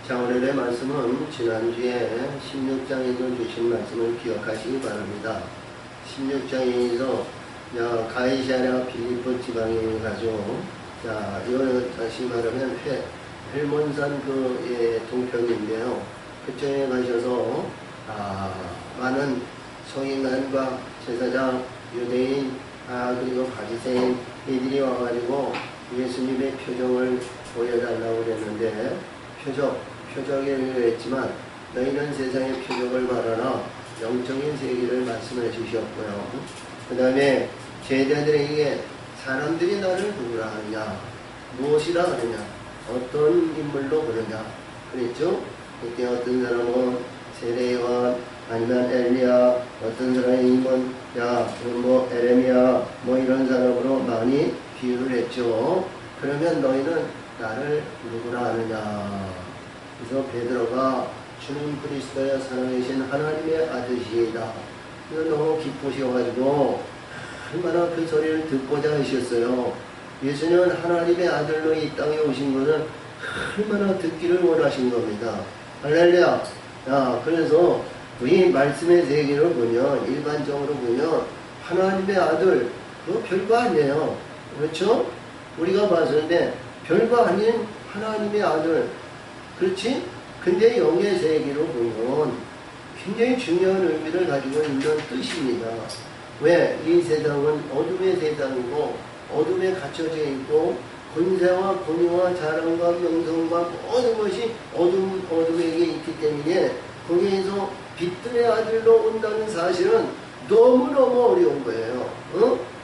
자, 오늘의 말씀은 지난주에 16장에서 주신 말씀을 기억하시기 바랍니다. 16장에서 가이사랴 필리포 지방에 가죠. 자, 이거는 다시 말하면 헬몬산 동편인데요. 그쪽에 가셔서 많은 서기관과 제사장, 유대인, 그리고 바리새인 이들이 와가지고 예수님의 표정을 보여달라고 그랬는데 표적을 했지만 너희는 세상의 표적을 말하나 영적인 세계를 말씀해 주셨고요. 그 다음에 제자들에게 사람들이 너를 누구라 하느냐, 무엇이라 하느냐, 어떤 인물로 보느냐 그랬죠. 그때 어떤 사람은 세례요한, 아니면 엘리야, 어떤 사람은 에레미야 이런 사람으로 많이 비유를 했죠. 그러면 너희는 나를 누구라 하느냐. 그래서 베드로가 주는 그리스도여 살아계신 하나님의 아들이시다. 이거 너무 기쁘셔가지고 얼마나 그 소리를 듣고자 하셨어요. 예수님은 하나님의 아들로 이 땅에 오신 것은 얼마나 듣기를 원하신 겁니다. 할렐루야. 그래서 우리 말씀의 세계를 보면, 일반적으로 보면 하나님의 아들 그거 별거 아니에요. 그렇죠? 우리가 봤을 때 별거 아닌 하나님의 아들, 그렇지? 근데 영의 세계로 보면 굉장히 중요한 의미를 가지고 있는 뜻입니다. 왜? 이 세상은 어둠의 세상이고 어둠에 갇혀져 있고 권세와 권위와 자랑과 명성과 모든 것이 어둠에게 있기 때문에 거기에서 빛들의 아들로 온다는 사실은 너무너무 어려운 거예요.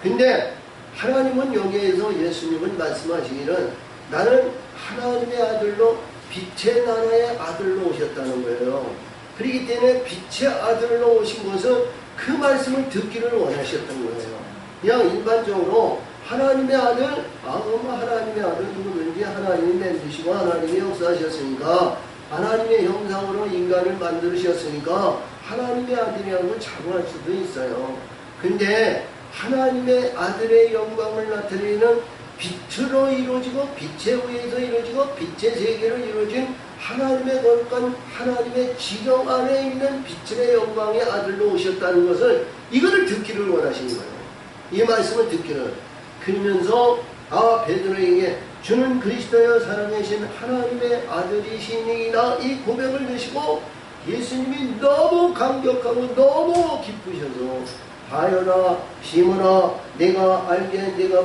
근데 하나님은 여기에서 예수님은 말씀하시기를 나는 하나님의 아들로 빛의 나라의 아들로 오셨다는 거예요. 그렇기 때문에 빛의 아들로 오신 것은 그 말씀을 듣기를 원하셨던 거예요. 그냥 일반적으로 하나님의 아들, 하나님의 아들 누구든지 하나님이 만드시고 하나님이 역사하셨으니까 하나님의 형상으로 인간을 만드셨으니까 하나님의 아들이라고 자부할 수도 있어요. 근데 하나님의 아들의 영광을 나타내는 빛으로 이루어지고 빛에 의해서 이루어지고 빛의 세계로 이루어진 하나님의 거룩한 하나님의 지경 안에 있는 빛의 영광의 아들로 오셨다는 것을 이거를 듣기를 원하시는 거예요. 이 말씀을 듣기를. 그러면서 베드로에게 주는 그리스도여 살아계신 하나님의 아들이시니이다 이 고백을 내시고 예수님이 너무 감격하고 너무 기쁘셔서 하여라 시몬아 내가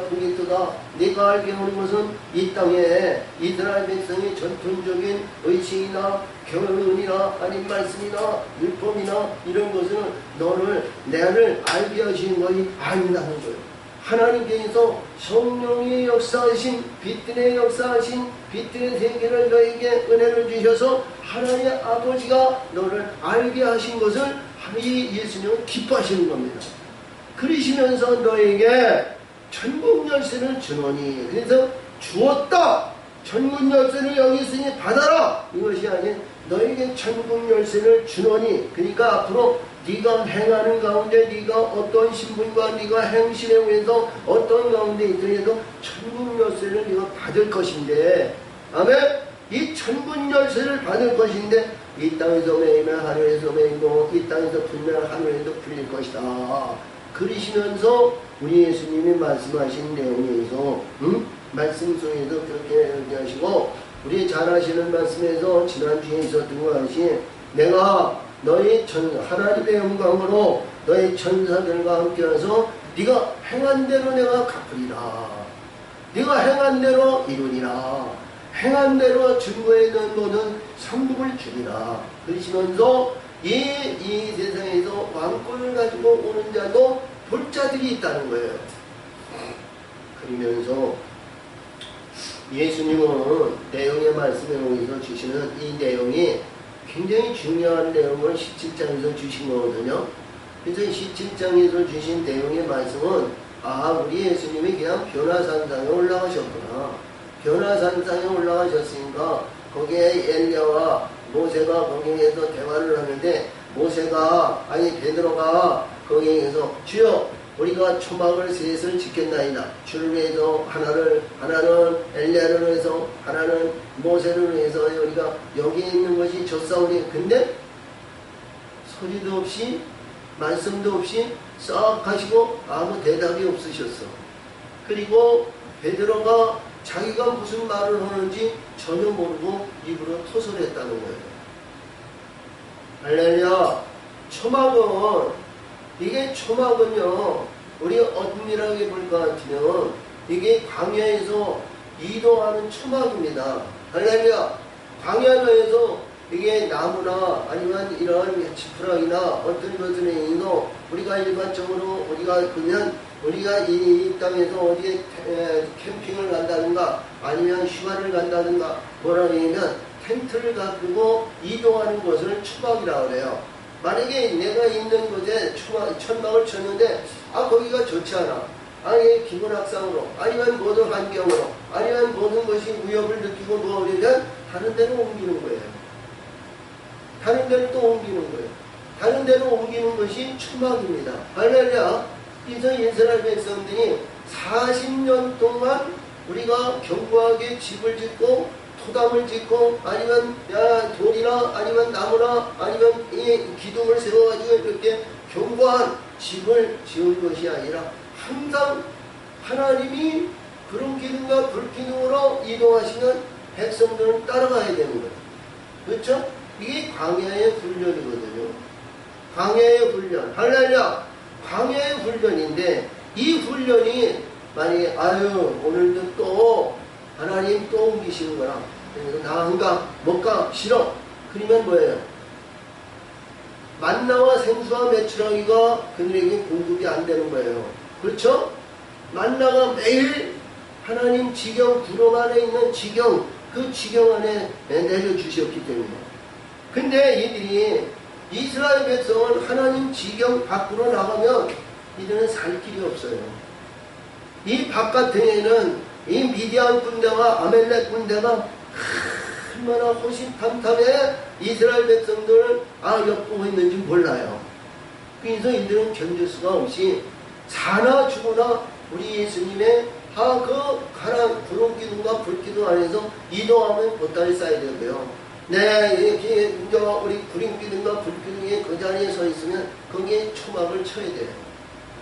보겠도다. 내가 알게 하는 것은 이 땅에 이스라엘 백성의 전통적인 의식이나 교훈이나 아닌 말씀이나 율법이나 이런 것은 나를 알게 하시는 것이 아니라는 거예요. 하나님께서 성령의 역사하신 빛들의 역사하신 빛들의 세계를 너에게 은혜를 주셔서 하나님의 아버지가 너를 알게 하신 것을 이 예수님은 기뻐하시는 겁니다. 그러시면서 너에게 천국 열쇠를 주노니, 그래서 주었다. 천국 열쇠를 여기 있으니 받아라. 이것이 아닌 너에게 천국 열쇠를 주노니, 그러니까 앞으로 네가 행하는 가운데 네가 어떤 신분과 네가 행실에 의해서 어떤 가운데 있더라도 천국 열쇠를 네가 받을 것인데, 아멘. 이 천국 열쇠를 받을 것인데 이 땅에서 매이면 하늘에서 매이고 이 땅에서 풀면 하늘에도 풀릴 것이다. 그러시면서 우리 예수님이 말씀하신 내용에서 말씀 속에서 그렇게 얘기하시고, 우리 잘 아시는 말씀에서 지난주에 있었던 것 같이 내가 너희 하나님의 영광으로 너희 천사들과 함께 와서 네가 행한 대로 내가 갚으리라. 네가 행한 대로 이루리라. 행한 대로 증거에 있는 모든 상급을 주리라. 그러시면서 이 세상에서 왕권을 가지고 오는 자도 볼 자들이 있다는 거예요. 그러면서 예수님은 내용의 말씀에 의해서 주시는 이 내용이 굉장히 중요한 내용을 17장에서 주신 거거든요. 그래서 17장에서 주신 내용의 말씀은 우리 예수님이 그냥 변화산상에 올라가셨구나. 변화산상에 올라가셨으니까 거기에 엘리야와 모세가 거기에서 대화를 하는데 베드로가 거기에서 주여 우리가 초막을 셋을 지켰나이다. 주를 위해서 하나는 엘리야를 위해서, 하나는 모세를 위해서 우리가 여기에 있는 것이 졌사오니. 근데 소리도 없이 말씀도 없이 싹 하시고 아무 대답이 없으셨어. 그리고 베드로가 자기가 무슨 말을 하는지 전혀 모르고 입으로 토설했다는 거예요. 할렐루야. 초막은요, 우리 엄밀하게 볼 것 같으면 이게 광야에서 이동하는 초막입니다. 할렐루야. 광야에서 이게 나무나 아니면 이런 지푸라기나 어떤 것들에 있는 우리가 일반적으로 우리가 보면 우리가 이 땅에서 어디에 캠핑을 간다든가 아니면 휴가를 간다든가 뭐라고 하면 텐트를 가지고 이동하는 것을 초막이라고 그래요. 만약에 내가 있는 곳에 천막을 쳤는데 거기가 좋지 않아. 아니 기본학상으로 아니면 모든 환경으로 아니면 모든 것이 위협을 느끼고 그러면 다른 데로 옮기는 거예요. 다른 데로 또 옮기는 거예요. 다른 데로 옮기는 것이 초막입니다. 할렐루야. 그래서 이스라엘 백성들이 40년 동안 우리가 견고하게 집을 짓고 토담을 짓고 아니면 돌이나 아니면 나무나 아니면 이 기둥을 세워가지고 이렇게 견고한 집을 지은 것이 아니라 항상 하나님이 구름 기둥과 불 기둥으로 이동하시는 백성들은 따라가야 되는 거예요. 그렇죠? 이게 광야의 훈련이거든요. 광야의 훈련. 할렐루야. 광야의 훈련인데 이 훈련이 만약에 오늘도 또 하나님 또 옮기시는 거라. 나 안 가, 못 가, 싫어. 그러면 뭐예요? 만나와 생수와 메추라기가 그들에게 공급이 안 되는 거예요. 그렇죠? 만나가 매일 하나님 지경, 구름 안에 있는 지경, 그 지경 안에 내려주셨기 때문에. 근데 이들이 이스라엘 백성은 하나님 지경 밖으로 나가면 이들은 살 길이 없어요. 이 바깥에는 이 미디안 군대와 아멜렉 군대가 얼마나 호시탐탐해 이스라엘 백성들을 엿보고 있는지 몰라요. 그래서 이들은 견딜 수가 없이 사나 죽으나 우리 예수님의 가난 구름 기둥과 불 기둥 안에서 이동하면 보따리 쌓여야 되고요. 이렇게 우리 구름 기둥과 불 기둥이 그 자리에 서 있으면 거기에 초막을 쳐야 돼요.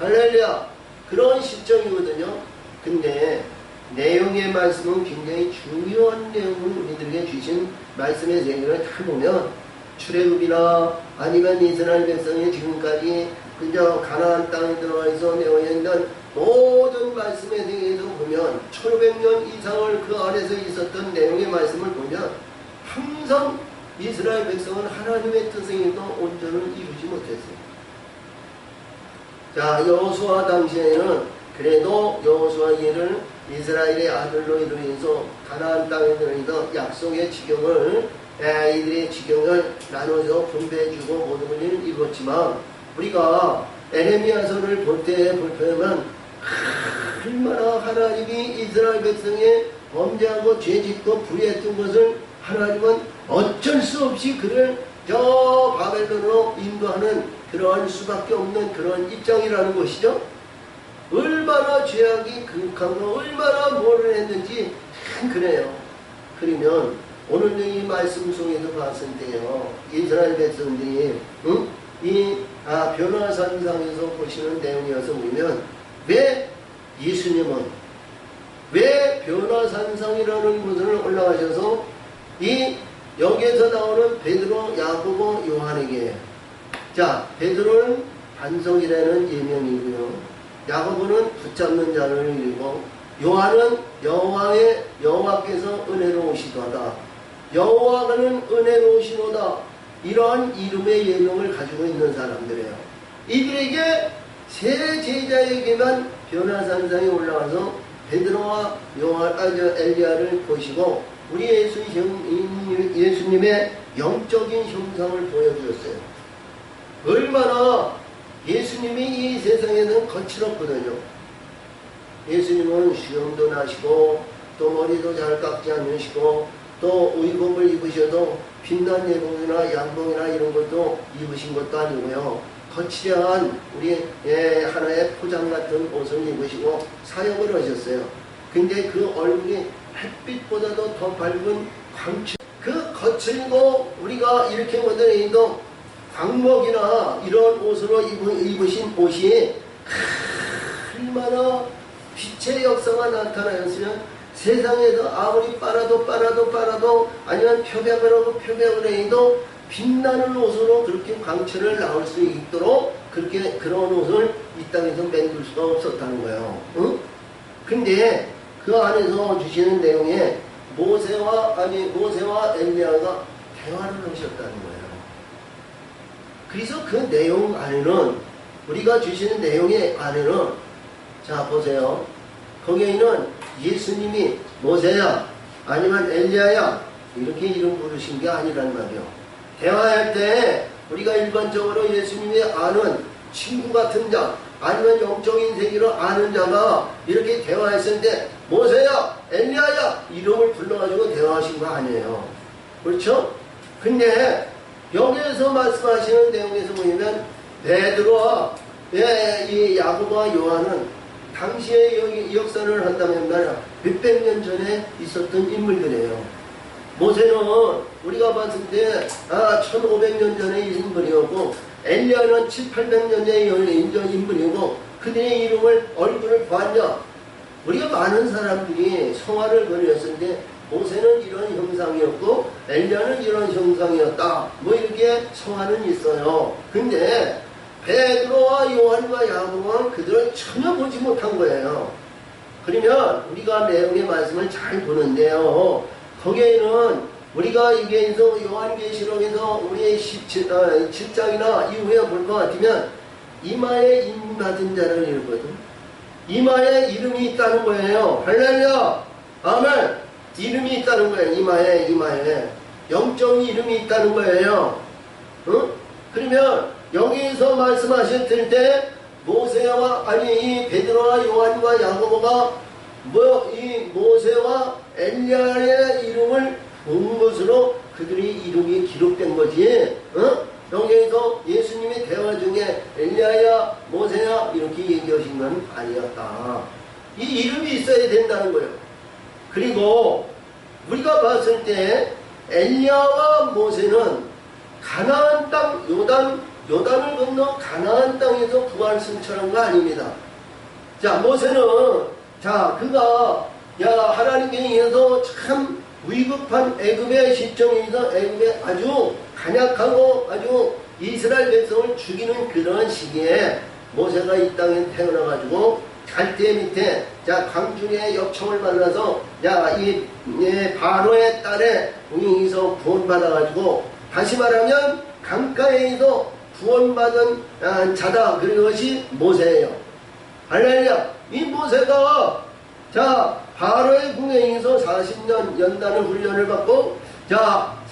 할렐루야. 그런 실정이거든요. 근데 내용의 말씀은 굉장히 중요한 내용을 우리들에게 주신 말씀의 내용을 다 보면 출애굽이나 아니면 이스라엘 백성이 지금까지 그저 가나안 땅에 들어가서 내어있는 모든 말씀에 대해서 보면 1500년 이상을 그 안에서 있었던 내용의 말씀을 보면 항상 이스라엘 백성은 하나님의 뜻에도 온전을 이루지 못했어요. 자, 여호수아 당시에는 그래도 여호수아 이를 이스라엘의 아들로 이루면서 가나안 땅에 들어있는 약속의 지경을 이들의 지경을 나눠서 분배해주고 모든 것을 이루었지만 우리가 에레미야서를 볼 때 보면 얼마나 하나님이 이스라엘 백성의 범죄하고 죄짓고 불의했던 것을 하나님은 어쩔 수 없이 그를 저 바벨론으로 인도하는 그러한 수밖에 없는 그런 입장이라는 것이죠. 얼마나 죄악이 극하고 얼마나 뭐를 했는지 그래요. 그러면 오늘 이 말씀 속에서 봤을 때요, 이스라엘 백성들이 이 변화산상에서 보시는 내용이어서 보면 왜 예수님은 왜 변화산상이라는 곳을 올라가셔서 이 여기에서 나오는 베드로, 야고보, 요한에게 자 베드로는 반석이라는 예명이고요. 야고보는 붙잡는 자를 이루고 요한은 여호와께서 은혜로우시도다. 여호와는 은혜로우시도다. 이러한 이름의 예명을 가지고 있는 사람들이에요. 이들에게 세 제자에게만 변화산상에 올라와서 베드로와 엘리야를 보시고 우리 예수님의 영적인 형상을 보여주었어요. 얼마나 예수님이 이 세상에는 거칠었거든요. 예수님은 수염도 나시고 또 머리도 잘 깎지 않으시고 또 의복을 입으셔도 빛난 예복이나 양복이나 이런 것도 입으신 것도 아니고요. 거칠한 우리 하나의 포장 같은 옷을 입으시고 사역을 하셨어요. 근데 그 얼굴이 햇빛보다도 더 밝은 광채, 그 거칠고 우리가 이렇게 보더라도 광목이나 이런 옷으로 입으신 옷이 얼마나 빛의 역사가 나타나였으면 세상에서 아무리 빨아도 아니면 표백을 하고 표백을 해도 빛나는 옷으로 그렇게 광채를 나올 수 있도록 그렇게 그런 옷을 이 땅에서 만들 수가 없었다는 거예요. 응? 근데 그 안에서 주시는 내용에 모세와 엘리야가 대화를 하셨다는 거예요. 그래서 그 내용 안에는 우리가 주시는 내용의 안에는 자 보세요. 거기에는 예수님이 모세야 아니면 엘리야야 이렇게 이름 부르신 게 아니란 말이에요. 대화할 때 우리가 일반적으로 예수님이 아는 친구 같은 자 아니면 영적인 세계로 아는 자가 이렇게 대화했을 때 모세야 엘리야야 이름을 불러가지고 대화하신 거 아니에요. 그렇죠? 근데 여기에서 말씀하시는 내용에서 보면 베드로와 이 야고보와 요한은 당시에 이 역사를 한다면 말이야 몇백 년 전에 있었던 인물들이에요. 모세는 우리가 봤을 때 1500년 전의 인물이었고 엘리야는 700~800년 전의 인물이고 그들의 이름을 얼굴을 보았냐 우리가 많은 사람들이 성화를 거렸을 때 모세는 이런 형상이었고 엘리야는 이런 형상이었다 뭐 이렇게 성화는 있어요. 근데 베드로와 요한과 야고보는 그들을 전혀 보지 못한 거예요. 그러면 우리가 내용의 말씀을 잘 보는데요. 거기에는 우리가 여기에서 요한계시록에서 우리의 7장이나 이후에 볼 것 같으면 이마에 이름 받은 자를 읽거든. 이마에 이름이 있다는 거예요. 할렐루야. 아멘. 이름이 있다는 거예요. 이마에 영적 이름이 있다는 거예요. 응? 그러면 여기서 말씀하셨을 때 모세와 이 베드로와 요한과 야고보가 이 모세와 엘리야의 이름을 본 것으로 그들의 이름이 기록된 거지. 여기에서 예수님의 대화 중에 엘리야야 모세야 이렇게 얘기하신 건 아니었다. 이 이름이 있어야 된다는 거예요. 그리고 우리가 봤을 때 엘리야와 모세는 가나안 땅 요단을 건너 가나안 땅에서 부활 승천한 거 아닙니다. 자 모세는 그가 하나님께 의해서 참 위급한 애굽의 시점에서 애굽에 아주 간약하고 아주 이스라엘 백성을 죽이는 그런 시기에 모세가 이 땅에 태어나가지고 갈대 밑에 광중의 역청을 만나서 이 바로의 딸에 여기서 구원받아가지고 다시 말하면 강가에서 구원받은 자다. 그것이 모세예요. 할렐루야. 이 모세가 바로의 궁에서 40년 연단의 훈련을 받고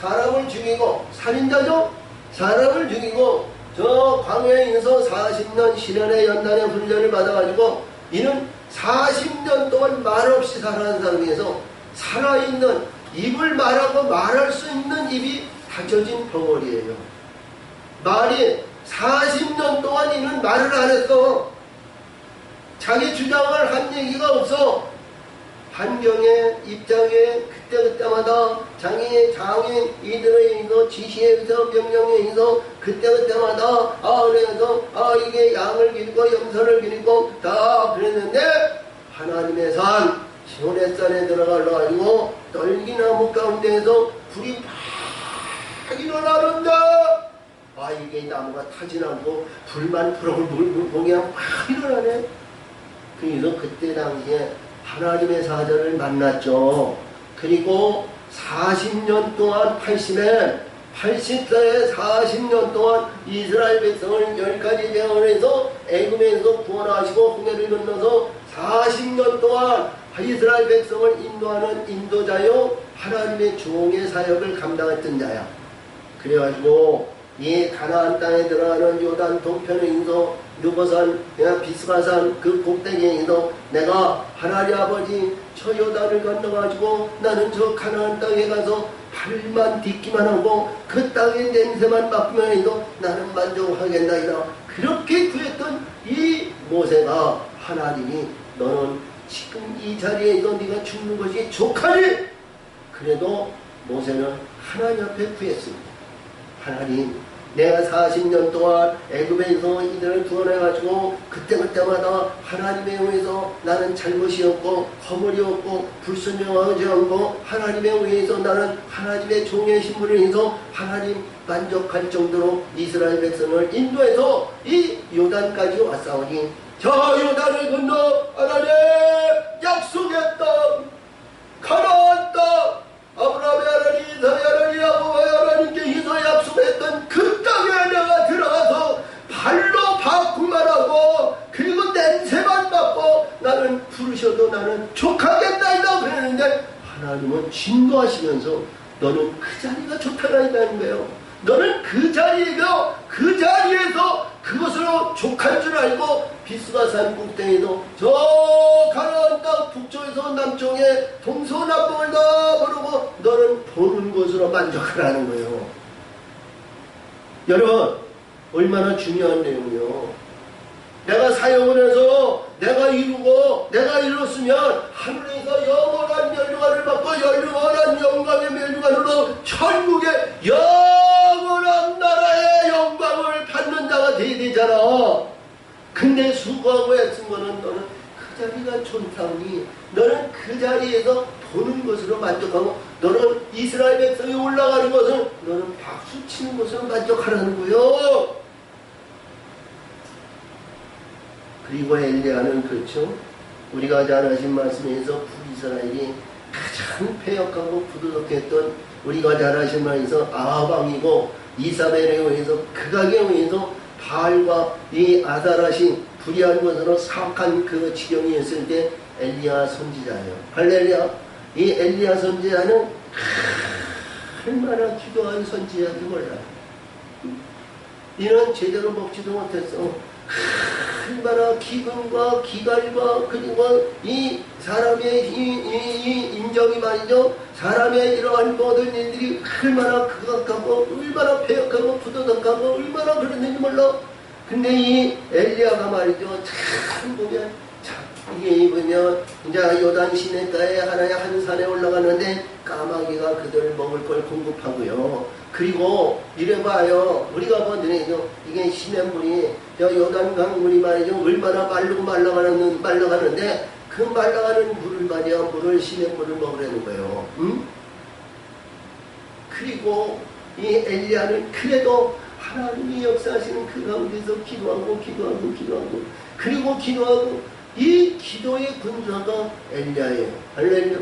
사람을 죽이고 살인자죠. 사람을 죽이고 저 광야에서 40년 시련의 연단의 훈련을 받아가지고 이는 40년 동안 말없이 살아가는 사람에서 살아있는 입을 말하고 말할 수 있는 입이 닫혀진 벙어리예요. 말이 40년 동안 이는 말을 안 했어. 자기 주장을 한 얘기가 없어. 환경에 입장에 그때마다 장애 이들에 의해서 지시에 의해서 명령에 의해서 그때마다 그래서 이게 양을 기르고 염소를 기르고 다 그랬는데 하나님의 산 시온의 산에 들어가려 가지고 떨기나무 가운데에서 불이 막 일어나는데 이게 나무가 타지 않고 불만 보게 막 일어나네. 그래서 그때 당시에 하나님의 사자를 만났죠. 그리고 40년 동안 80세에 40년 동안 이스라엘 백성을 10가지 명령에서 애굽에서 구원하시고 홍해를 건너서 40년 동안 이스라엘 백성을 인도하는 인도자요 하나님의 종의 사역을 감당했던 자야. 그래가지고 이 가나안 땅에 들어가는 요단 동편에 있어 누보산, 비스가산 그 꼭대기에 있어 내가 하나님 아버지 저 요단을 건너가지고 나는 저 가나안 땅에 가서 발만 딛기만 하고 그 땅의 냄새만 맡기만 해도 나는 만족하겠나이다. 그렇게 구했던 이 모세가 하나님이 너는 지금 이 자리에서 네가 죽는 것이 족하니, 그래도 모세는 하나님 앞에 구했습니다. 하나님, 내가 40년 동안 애굽에서 이들을 구원해가지고 그때마다 하나님에 의해서 나는 잘못이었고 허물이었고 불순종하지 않고 하나님에 의해서 나는 하나님의 종의 신분을 해서 하나님 만족할 정도로 이스라엘 백성을 인도해서 이 요단까지 왔사오니, 저 요단을 건너 하나님 약속의 땅, 가나안 땅, 아브라함의 하나님, 이삭의 하나님, 야곱의 하나님께 이서 약속했던 그 땅에 내가 들어가서 발로 바꾸만 하고 그리고 냄새만 맡고 나는 부르셔도 나는 족하겠나이다 그랬는데, 하나님은 진노하시면서 너는 그 자리가 좋다라는 거예요. 너는 그 자리에서 그것으로 족할 줄 알고 비스가산 꼭대기에도 저 가나안 땅 북쪽에서 남쪽에 동서남북을 다 부르고 너는 보는 것으로 만족하라는 거예요. 여러분, 얼마나 중요한 내용이요. 내가 사역을 해서 내가 이루고 내가 이뤘으면 하늘에서 영원한 멸류관을 받고 영원한 영광의 멸류관으로 천국의 영원한 나라의 영광을 받는 자가 돼야 되잖아. 근데 수고하고 애쓴 거는 너는 그 자리가 좋다니, 너는 그 자리에서 보는 것으로 만족하고 너는 이스라엘 백성이 올라가는 것을 너는 박수 치는 것으로 만족하라는 거요. 그리고 엘리야는 그렇죠. 우리가 잘 아신 말씀에서 북이스라엘이 가장 패역하고 부도덕했던, 우리가 잘 아신 말에서 아합왕이고 이사벨에 의해서 극악에 의해서 바알과 이 아다라신 불의한 것으로 사악한 그 지경이 있을 때 엘리야 선지자예요. 할렐루야. 이 엘리야 선지자는 얼마나 기도한 선지자인지 몰라요. 이는 제대로 먹지도 못했어. 얼마나 기근과 기갈과 그리고 이 사람의 이 인정이 말이죠. 사람의 이러한 모든 일들이 얼마나 극악하고 얼마나 패역하고 부도덕하고 얼마나 그랬는지 몰라. 근데 이 엘리야가 말이죠. 참 보면 이게 보면 이제 요단 시내가에 하나의 한 산에 올라가는데 까마귀가 그들 먹을 걸 공급하고요. 그리고 이래봐요. 우리가 보더니요, 이게 시냇물이 요단 강물이 말이죠. 얼마나 마르고 말라가는데 그 말라가는 물을 말이야, 물을 시냇물을 먹으라는 거예요. 응? 그리고 이 엘리야는 그래도 하나님이 역사하시는 그 가운데서 기도하고 그리고 기도하고 이 기도의 군사가 엘리야예요. 할렐루야.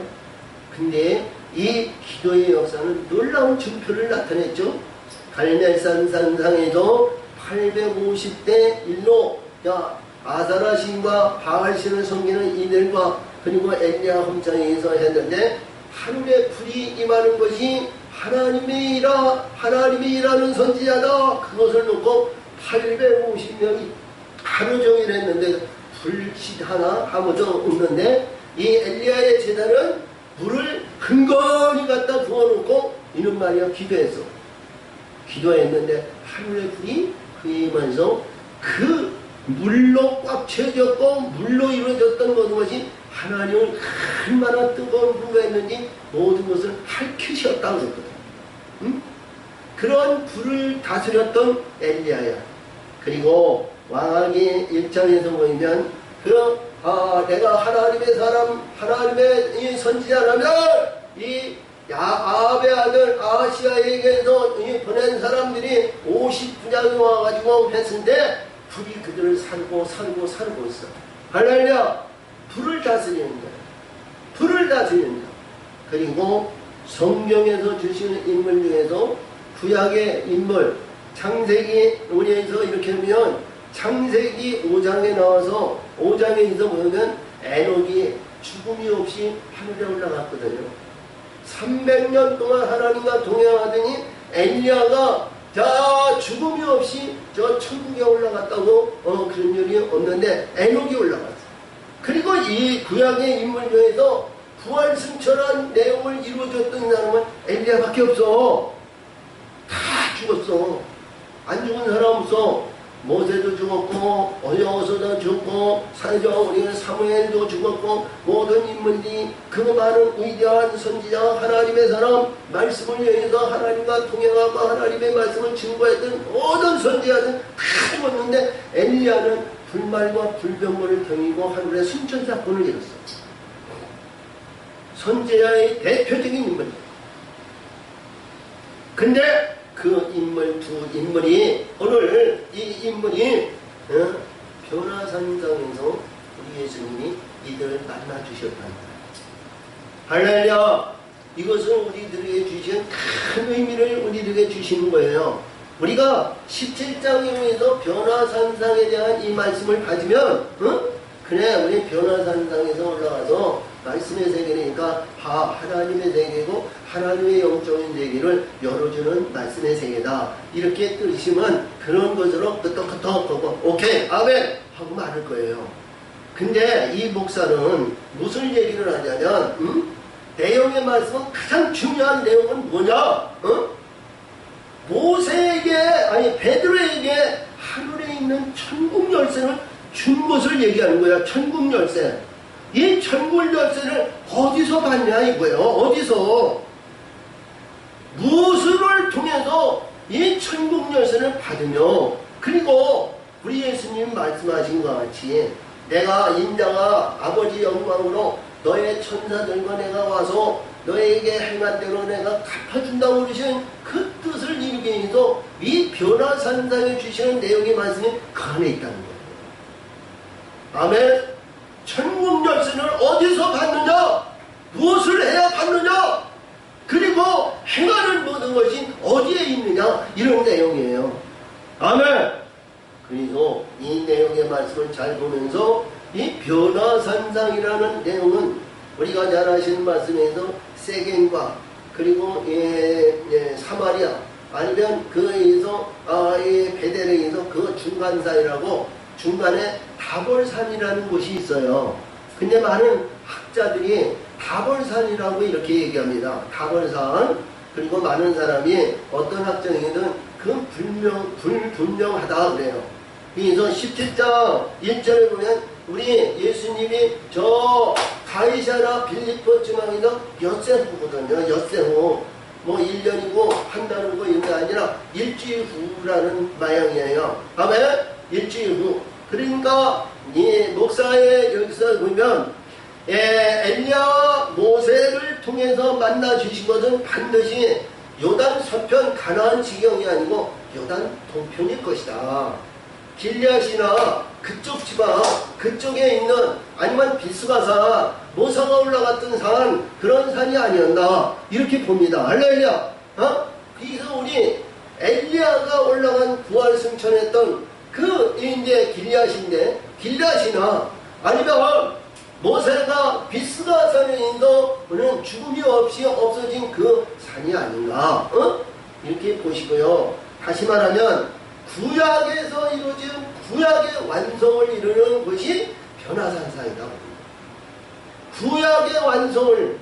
근데 이 기도의 역사는 놀라운 증표를 나타냈죠. 갈멜산 산상에도 850대 1로 아사라신과 바알신을 섬기는 이들과 그리고 엘리야 hom장에서 했는데, 하늘에 불이 임하는 것이 하나님이 일하는 선지자다. 그것을 놓고 850명이 하루 종일 했는데 불빛 하나 아무도 없는데, 이 엘리야의 제자는 물을 흥건히 갖다 부어놓고 이는 말이야 기도했는데 하늘의 불이 그에 임하면서 그 물로 꽉 채워졌고 물로 이루어졌던 모든 것이 하나님을 얼마나 뜨거운 불과했는지 모든 것을 핥히셨다고 그랬거든. 응? 그런 불을 다스렸던 엘리야야. 그리고 왕의 1장에서 보이면 내가 하나님의 사람, 하나님의 이 선지자라면 이 아합의 아들 아하시아에게서 보낸 사람들이 50부장이 와가지고 했는데 불이 그들을 살고 있어. 할렐루야. 불을 다스리는 거야. 불을 다스리는 거야. 그리고 성경에서 주시는 인물 중에서 구약의 인물, 창세기 우리에서 이렇게 보면 창세기 5장에 나와서 5장에 있어 보면 에녹이 죽음이 없이 하늘에 올라갔거든요. 300년 동안 하나님과 동행하더니 엘리야가 죽음이 없이 저 천국에 올라갔다고 그런 일이 없는데 에녹이 올라갔어. 그리고 이 구약의 인물 중에서 부활승천한 내용을 이루어줬던 사람은 엘리야밖에 없어. 다 죽었어. 안 죽은 사람 없어. 모세도 죽었고 여호수아도 죽고 사회적 우리는 사무엘도 죽었고 모든 인물들이 그 많은 위대한 선지자 하나님의 사람 말씀을 위해서 하나님과 동행하고 하나님의 말씀을 증거했던 모든 선지자들 다 죽었는데 엘리야는 불말과 불병거를 경이고 하늘의 순천 사건을 이뤘어. 선지자의 대표적인 인물이야. 근데 그 인물 두 인물이 오늘 이 인물이 변화산상에서 우리 예수님이 이들을 만나 주셨단다. 할렐루야. 이것은 우리들에게 주신 큰 의미를 우리들에게 주시는 거예요. 우리가 17장에 의해서 변화산상에 대한 이 말씀을 가지면 그래 우리 변화산상에서 올라가서 말씀의 세계니까 하나님의 세계고 하나님의 영적인 세계를 열어주는 말씀의 세계다. 이렇게 뜨시면 그런 것으로 끄떡끄떡 오케이 아멘 하고 말할 거예요. 근데 이 목사는 무슨 얘기를 하냐면 내용의 말씀은 가장 중요한 내용은 뭐냐? 모세에게 아니 베드로에게 하늘에 있는 천국 열쇠를 준 것을 얘기하는 거야. 천국 열쇠. 이 천국 열쇠를 어디서 받냐 이거예요. 어디서 무엇을 통해서 이 천국 열쇠를 받으며 그리고 우리 예수님 말씀하신 것 같이 내가 인자가 아버지 영광으로 너의 천사들과 내가 와서 너에게 행한 대로 내가 갚아준다고 그러신 그 뜻을 이루기 위해서 이 변화산상에 주시는 내용의 말씀이 그 안에 있다는 거예요. 아멘. 천국 열쇠를 어디서 받느냐? 무엇을 해야 받느냐? 그리고 행하는 모든 것이 어디에 있느냐? 이런 내용이에요. 아멘. 그래서 이 내용의 말씀을 잘 보면서 이 변화산상이라는 내용은 우리가 잘 아시는 말씀에서 세겜과 그리고 사마리아 아니면 그에 의해서 베델에 의해서 그 중간 사이라고 중간에 다볼산이라는 곳이 있어요. 근데 많은 학자들이 다볼산이라고 이렇게 얘기합니다. 다볼산. 그리고 많은 사람이 어떤 학자에게는 그 불분명하다 그래요. 그래서 17장 1절에 보면 우리 예수님이 저 가이사랴 빌립보 지방에서 엿새후거든요. 엿새후. 뭐 1년이고 한 달이고 이런 게 아니라 일주일 후라는 마양이에요. 아멘? 일주일 후. 그러니까 이 목사의 여기서 보면 엘리야와 모세를 통해서 만나 주신 것은 반드시 요단 서편 가나안 지경이 아니고 요단 동편일 것이다. 길앗이나 그쪽 지방 그쪽에 있는 아니면 비스가산 모사가 올라갔던 산 그런 산이 아니었나 이렇게 봅니다. 할렐루야. 그래서 우리 엘리야가 올라간 부활승천했던 그 이제 길앗인데 길앗이나 아니면 모세가 비스가산에 있는 죽음이 없이 없어진 그 산이 아닌가 이렇게 보시고요. 다시 말하면 구약에서 이루어진 구약의 완성을 이루는 것이 변화산상이다. 구약의 완성을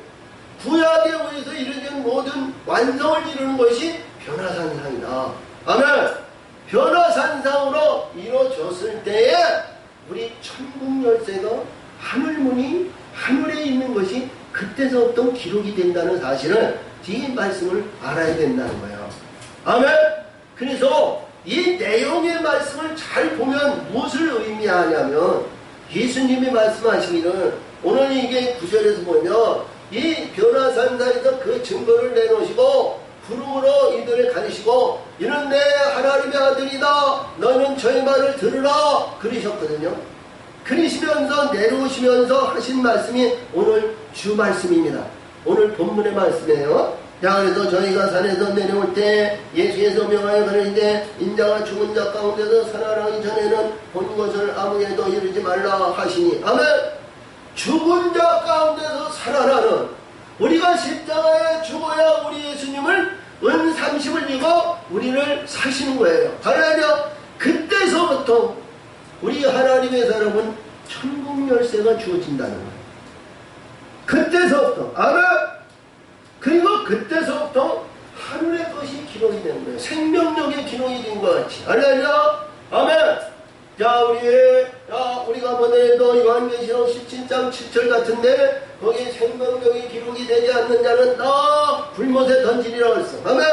구약에 의해서 이루어진 모든 완성을 이루는 것이 변화산상이다. 아멘. 변화산상으로 이루어졌을 때에 우리 천국 열쇠가 하늘문이 하늘에 있는 것이 그때서부터 기록이 된다는 사실을 이 말씀을 알아야 된다는 거예요. 아멘. 그래서 이 내용의 말씀을 잘 보면 무엇을 의미하냐면 예수님이 말씀하시기를 오늘 이게 9절에서 보면 이 변화산상에서 그 증거를 내놓으시고 구름으로 이들을 가리시고 이는 내 하나님의 아들이다 너는 저의 말을 들으라 그러셨거든요. 그러시면서 내려오시면서 하신 말씀이 오늘 주 말씀입니다. 오늘 본문의 말씀이에요. 자, 그래서 저희가 산에서 내려올 때 예수께서 명하여 가는데 인자가 죽은 자 가운데서 살아나기 전에는 본 것을 아무에도 이르지 말라 하시니 아멘. 죽은 자 가운데서 살아나는 우리가 십자가에 죽어야 우리 예수님을 은삼십을 입어 우리를 사시는 거예요. 할렐루야. 그때서부터 우리 하나님의 사람은 천국 열쇠가 주어진다는 거예요. 그때서부터 알아? 그리고 그때서부터 하늘의 것이 기록이 된 거예요. 생명력의 기록이 된 것 같이. 알렐루야. 아멘. 자, 우리가 번에도 요한계시록 17장 7절 같은데 거기 생명력이 기록이 되지 않는 자는 다 불못에 던지리라고 했어. 아멘.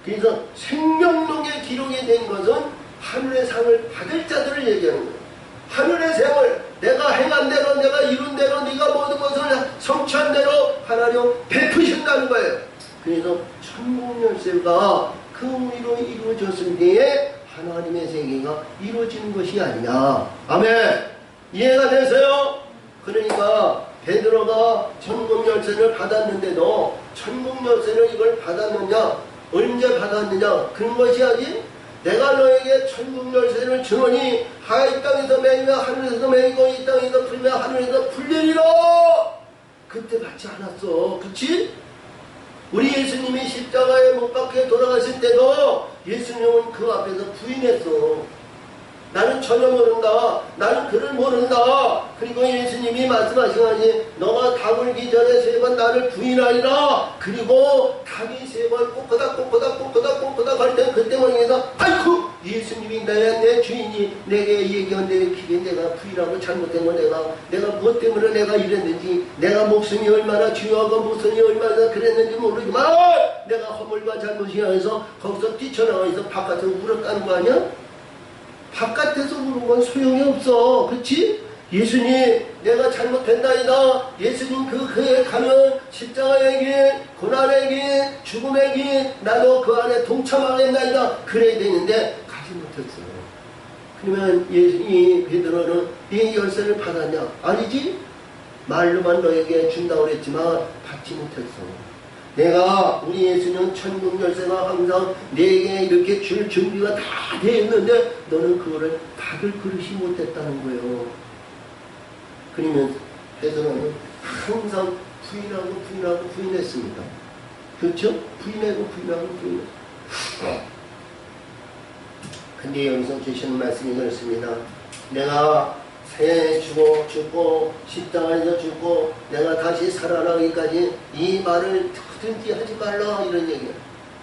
그래서 생명력의 기록이 된 것은 하늘의 상을 받을 자들을 얘기하는 거예요. 하늘의 생을 내가 행한 대로 내가 이룬 대로 네가 모든 것을 성취한 대로 하나님 베푸신다는 거예요. 그래서 천국 열쇠가 그 의미로 이루어졌을 때에 하나님의 세계가 이루어지는 것이 아니냐. 아멘. 이해가 되세요? 그러니까 베드로가 천국 열쇠를 받았는데도 천국 열쇠를 이걸 받았느냐 언제 받았느냐 그런 것이 아니 내가 너에게 천국 열쇠를 주노니 하이 땅에서 매이며 하늘에서 매이고 이 땅에서 풀며 하늘에서 풀리리라. 그때 받지 않았어. 그치? 우리 예수님이 십자가에 못 박혀 돌아가실 때도 예수님은 그 앞에서 부인했어. 나는 전혀 모른다. 나는 그를 모른다. 그리고 예수님이 말씀하시니 너가 닭을기 전에 3번 나를 부인하리라. 그리고 닭이 3번 꼬꼬닥 할 때 그때 모양에서 아이쿠 예수님이 내 주인이 내게 얘기한데 그게 내가 부인하고 잘못된 거 내가 무엇 때문에 내가 이랬는지 내가 목숨이 얼마나 중요하고 목숨이 얼마나 그랬는지 모르지만 내가 허물과 잘못이야 해서 거기서 뛰쳐나와서 바깥에서 울었다는 거 아니야? 바깥에서 우는 건 소용이 없어. 그렇지? 예수님 내가 잘못했나이다. 예수님 그에 가면 십자가의 길, 고난의 길, 죽음의 길 나도 그 안에 동참하겠나이다. 그래야 되는데 가지 못했어. 그러면 이 베드로는 이 열쇠를 받았냐? 아니지? 말로만 너에게 준다고 그랬지만 받지 못했어. 내가 우리 예수님 천국 열쇠가 항상 내게 이렇게 줄 준비가 다 되어 있는데 너는 그거를 받을 그릇이 못했다는 거예요. 그러면 베드로는 항상 부인하고 부인했습니다. 그렇죠? 부인하고 부인했어. 근데 여기서 주시는 말씀이 그렇습니다. 내가 새 죽고 십자가에서 죽고 내가 다시 살아나기까지 이 말을 듣든지 하지 말라 이런 얘기야.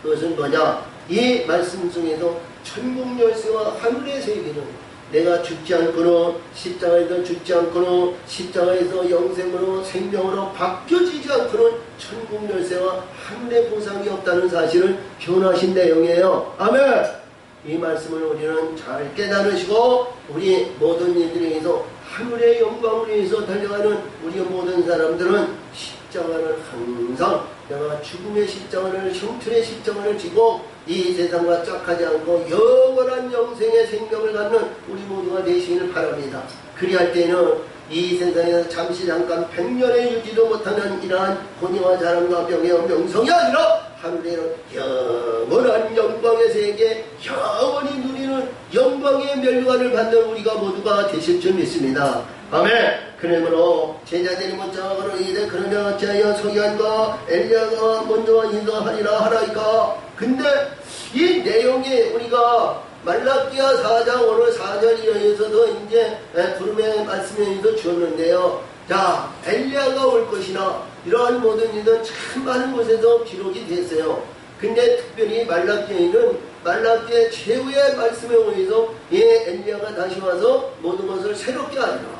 그것은 뭐냐? 이 말씀 중에도 천국 열쇠와 하늘의 세계는 내가 죽지 않고는 십자가에서 죽지 않고는 십자가에서 영생으로 생명으로 바뀌어지지 않고는 천국 열쇠와 하늘의 보상이 없다는 사실을 교훈하신 내용이에요. 아멘. 이 말씀을 우리는 잘 깨달으시고 우리 모든 이들에게서 하늘의 영광을 위해서 달려가는 우리 모든 사람들은 십자가를 항상 내가 죽음의 십자가를 형틀의 십자가를 지고 이 세상과 짝하지 않고 영원한 영생의 생명을 갖는 우리 모두가 되시기를 바랍니다. 그리할 때는 이 세상에서 잠시 잠깐 100년에 유지도 못하는 이러한 권위와 자랑과 명예와 명성이 아니라 하늘에는 영원한 영광의 세계 영원히 누리는 영광의 멸류관을 받는 우리가 모두가 되실 줄 믿습니다. 아멘. 그러므로 제자들이 묻자 그러니 그러면 어찌하여 서기관과 엘리야가 먼저 인도하리라 하라이까. 근데 이 내용이 우리가 말라기야 4장 오늘 4절 이하에서도 이제 구름의 말씀에서 주었는데요. 자, 엘리야가 올 것이나 이러한 모든 일은 참 많은 곳에서 기록이 됐어요. 근데 특별히 말라기에는 말라기의 최후의 말씀에 의해서 엘리야가 다시 와서 모든 것을 새롭게 하리라.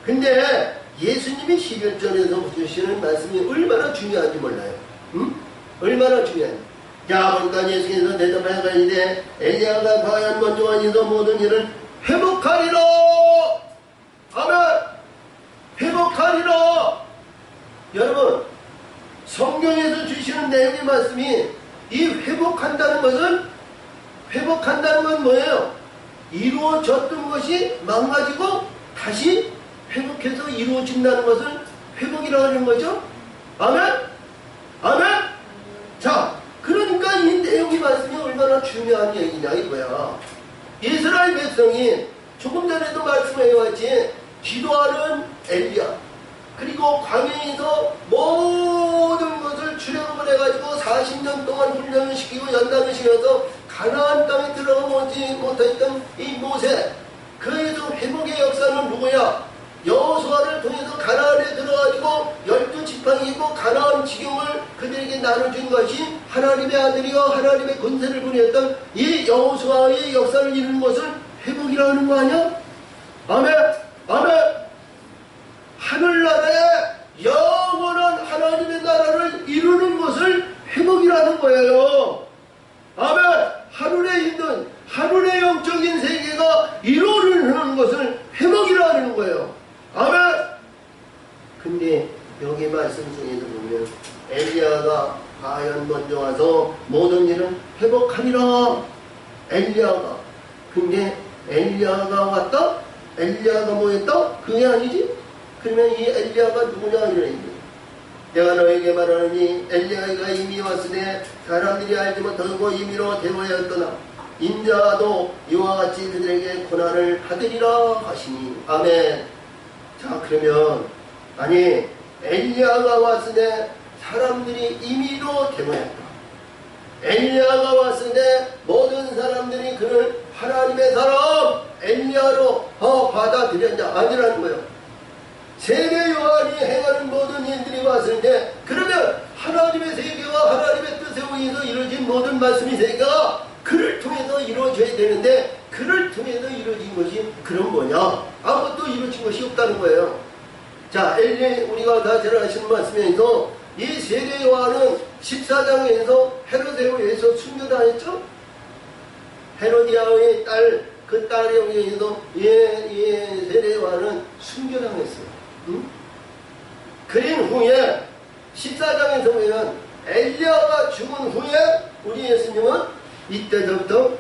근데 예수님이 11절에서 주시는 말씀이 얼마나 중요한지 몰라요. 응? 얼마나 중요한지. 자, 그러니까 예수께서 대답하여 가시되 엘리야가 과연 먼저 와서 모든 일을 회복하리라. 아멘. 회복하리라. 여러분, 성경에서 주시는 내용의 말씀이 이 회복한다는 건 뭐예요? 이루어졌던 것이 망가지고 다시 회복해서 이루어진다는 것을 회복이라고 하는 거죠. 아멘? 아멘? 자, 그러니까 이 내용의 말씀이 얼마나 중요한 얘기냐 이거야. 이스라엘 백성이 조금 전에도 말씀해왔지, 기도하는 엘리야, 그리고 광야에서 모든 것을 출애굽을 해가지고 40년 동안 훈련을 시키고 연단을 시켜서 가나안 땅에 들어가지 못했던 이 모세, 그에서 회복의 역사는 누구야? 여호수아를 통해서 가나안에 들어가지고 12지팡이고 가나안 지경을 그들에게 나눠준 것이 하나님의 아들이요 하나님의 권세를 부렸던 이 여호수아의 역사를 이루는 것을 회복이라는 거 아니야? 아멘. 아멘. 하늘나라에 영원한 하나님의 나라를 이루는 것을 회복이라는 거예요. 아멘. 하늘에 있는 하늘의 영적인 세계가 이루어지는 것을 회복이라는 거예요. 아멘. 근데 여기 말씀 중에도 보면 엘리야가 과연 먼저 와서 모든 일은 회복하리라. 엘리야가. 근데 엘리야가 왔다? 엘리야가 뭐했다? 그게 아니지? 그러면 이 엘리야가 누구냐 이런 얘기. 내가 너에게 말하노니 엘리야가 이미 왔으되 사람들이 알지 못하고 임의로 대하였더나 인자도 이와 같이 그들에게 고난을 받으리라 하시니. 아멘. 자, 그러면 아니 엘리야가 왔으되 사람들이 임의로 대하였다. 엘리야가 왔으되 모든 사람들이 그를 하나님의 사람 엘리야로 받아들였냐 아니라는 거예요. 세례 요한이 행하는 모든 일들이 왔을 때 그러면 하나님의 세계와 하나님의 뜻에 의해서 이루어진 모든 말씀이 세계가 그를 통해서 이루어져야 되는데 그를 통해서 이루어진 것이 그런 뭐냐? 아무것도 이루어진 것이 없다는 거예요. 자, 우리가 다 잘 아시는 말씀에서 이 세례 요한은 14장에서 헤로데에 의해서 순교당했죠? 헤로디아의 딸, 그 딸에 의해서 세례 요한은 순교당했어요. 응? 그린 후에 14장에서 보면 엘리야가 죽은 후에 우리 예수님은 이때부터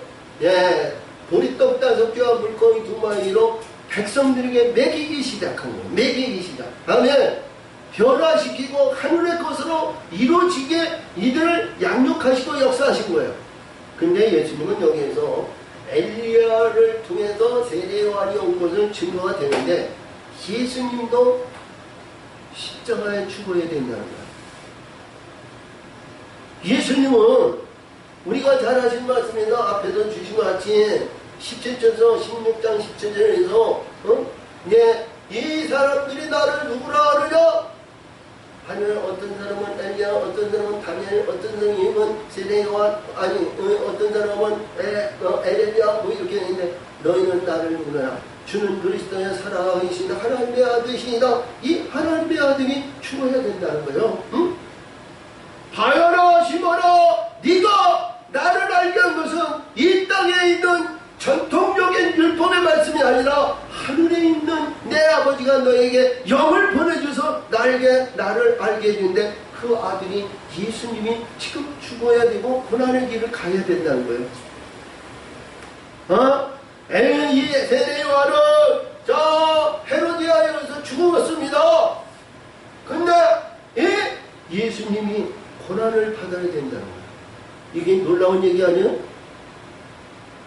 보리떡 5개와 물고기 2마리로 백성들에게 먹이기 시작한 거예요. 먹이기 시작. 다음에 변화시키고 하늘의 것으로 이루어지게 이들을 양육하시고 역사하신 거예요. 근데 예수님은 여기에서 엘리야를 통해서 세례 요한이 온 것은 증거가 되는데 예수님도 십자가에 죽어야 된다는 거예요. 예수님은 우리가 잘 아신 말씀에서 앞에서 주신 것 같이 17절에서 16장 17절에서 이 사람들이 나를 누구라 하느냐 하면 어떤 사람은 엘리야, 어떤 사람은 다니엘, 어떤 사람은 세례 요한, 아니 어떤 사람은 에레미야 뭐 이렇게 했는데 너희는 나를 누구냐? 주는 그리스도의 살아계신 하나님의 아들이시다. 이 하나님의 아들이 죽어야 된다는 거예요. 응? 하여라 시모라 네가 나를 알게 한 것은 이 땅에 있는 전통적인 율법의 말씀이 아니라 하늘에 있는 내 아버지가 너에게 영을 보내줘서 나를 알게 해주는데 그 아들이 예수님이 지금 죽어야 되고 고난의 길을 가야 된다는 거예요. 이 세례 요한은 헤로디아에서 죽었습니다. 근데 예수님이 고난을 받아야 된다는 거예요. 이게 놀라운 얘기 아니에요?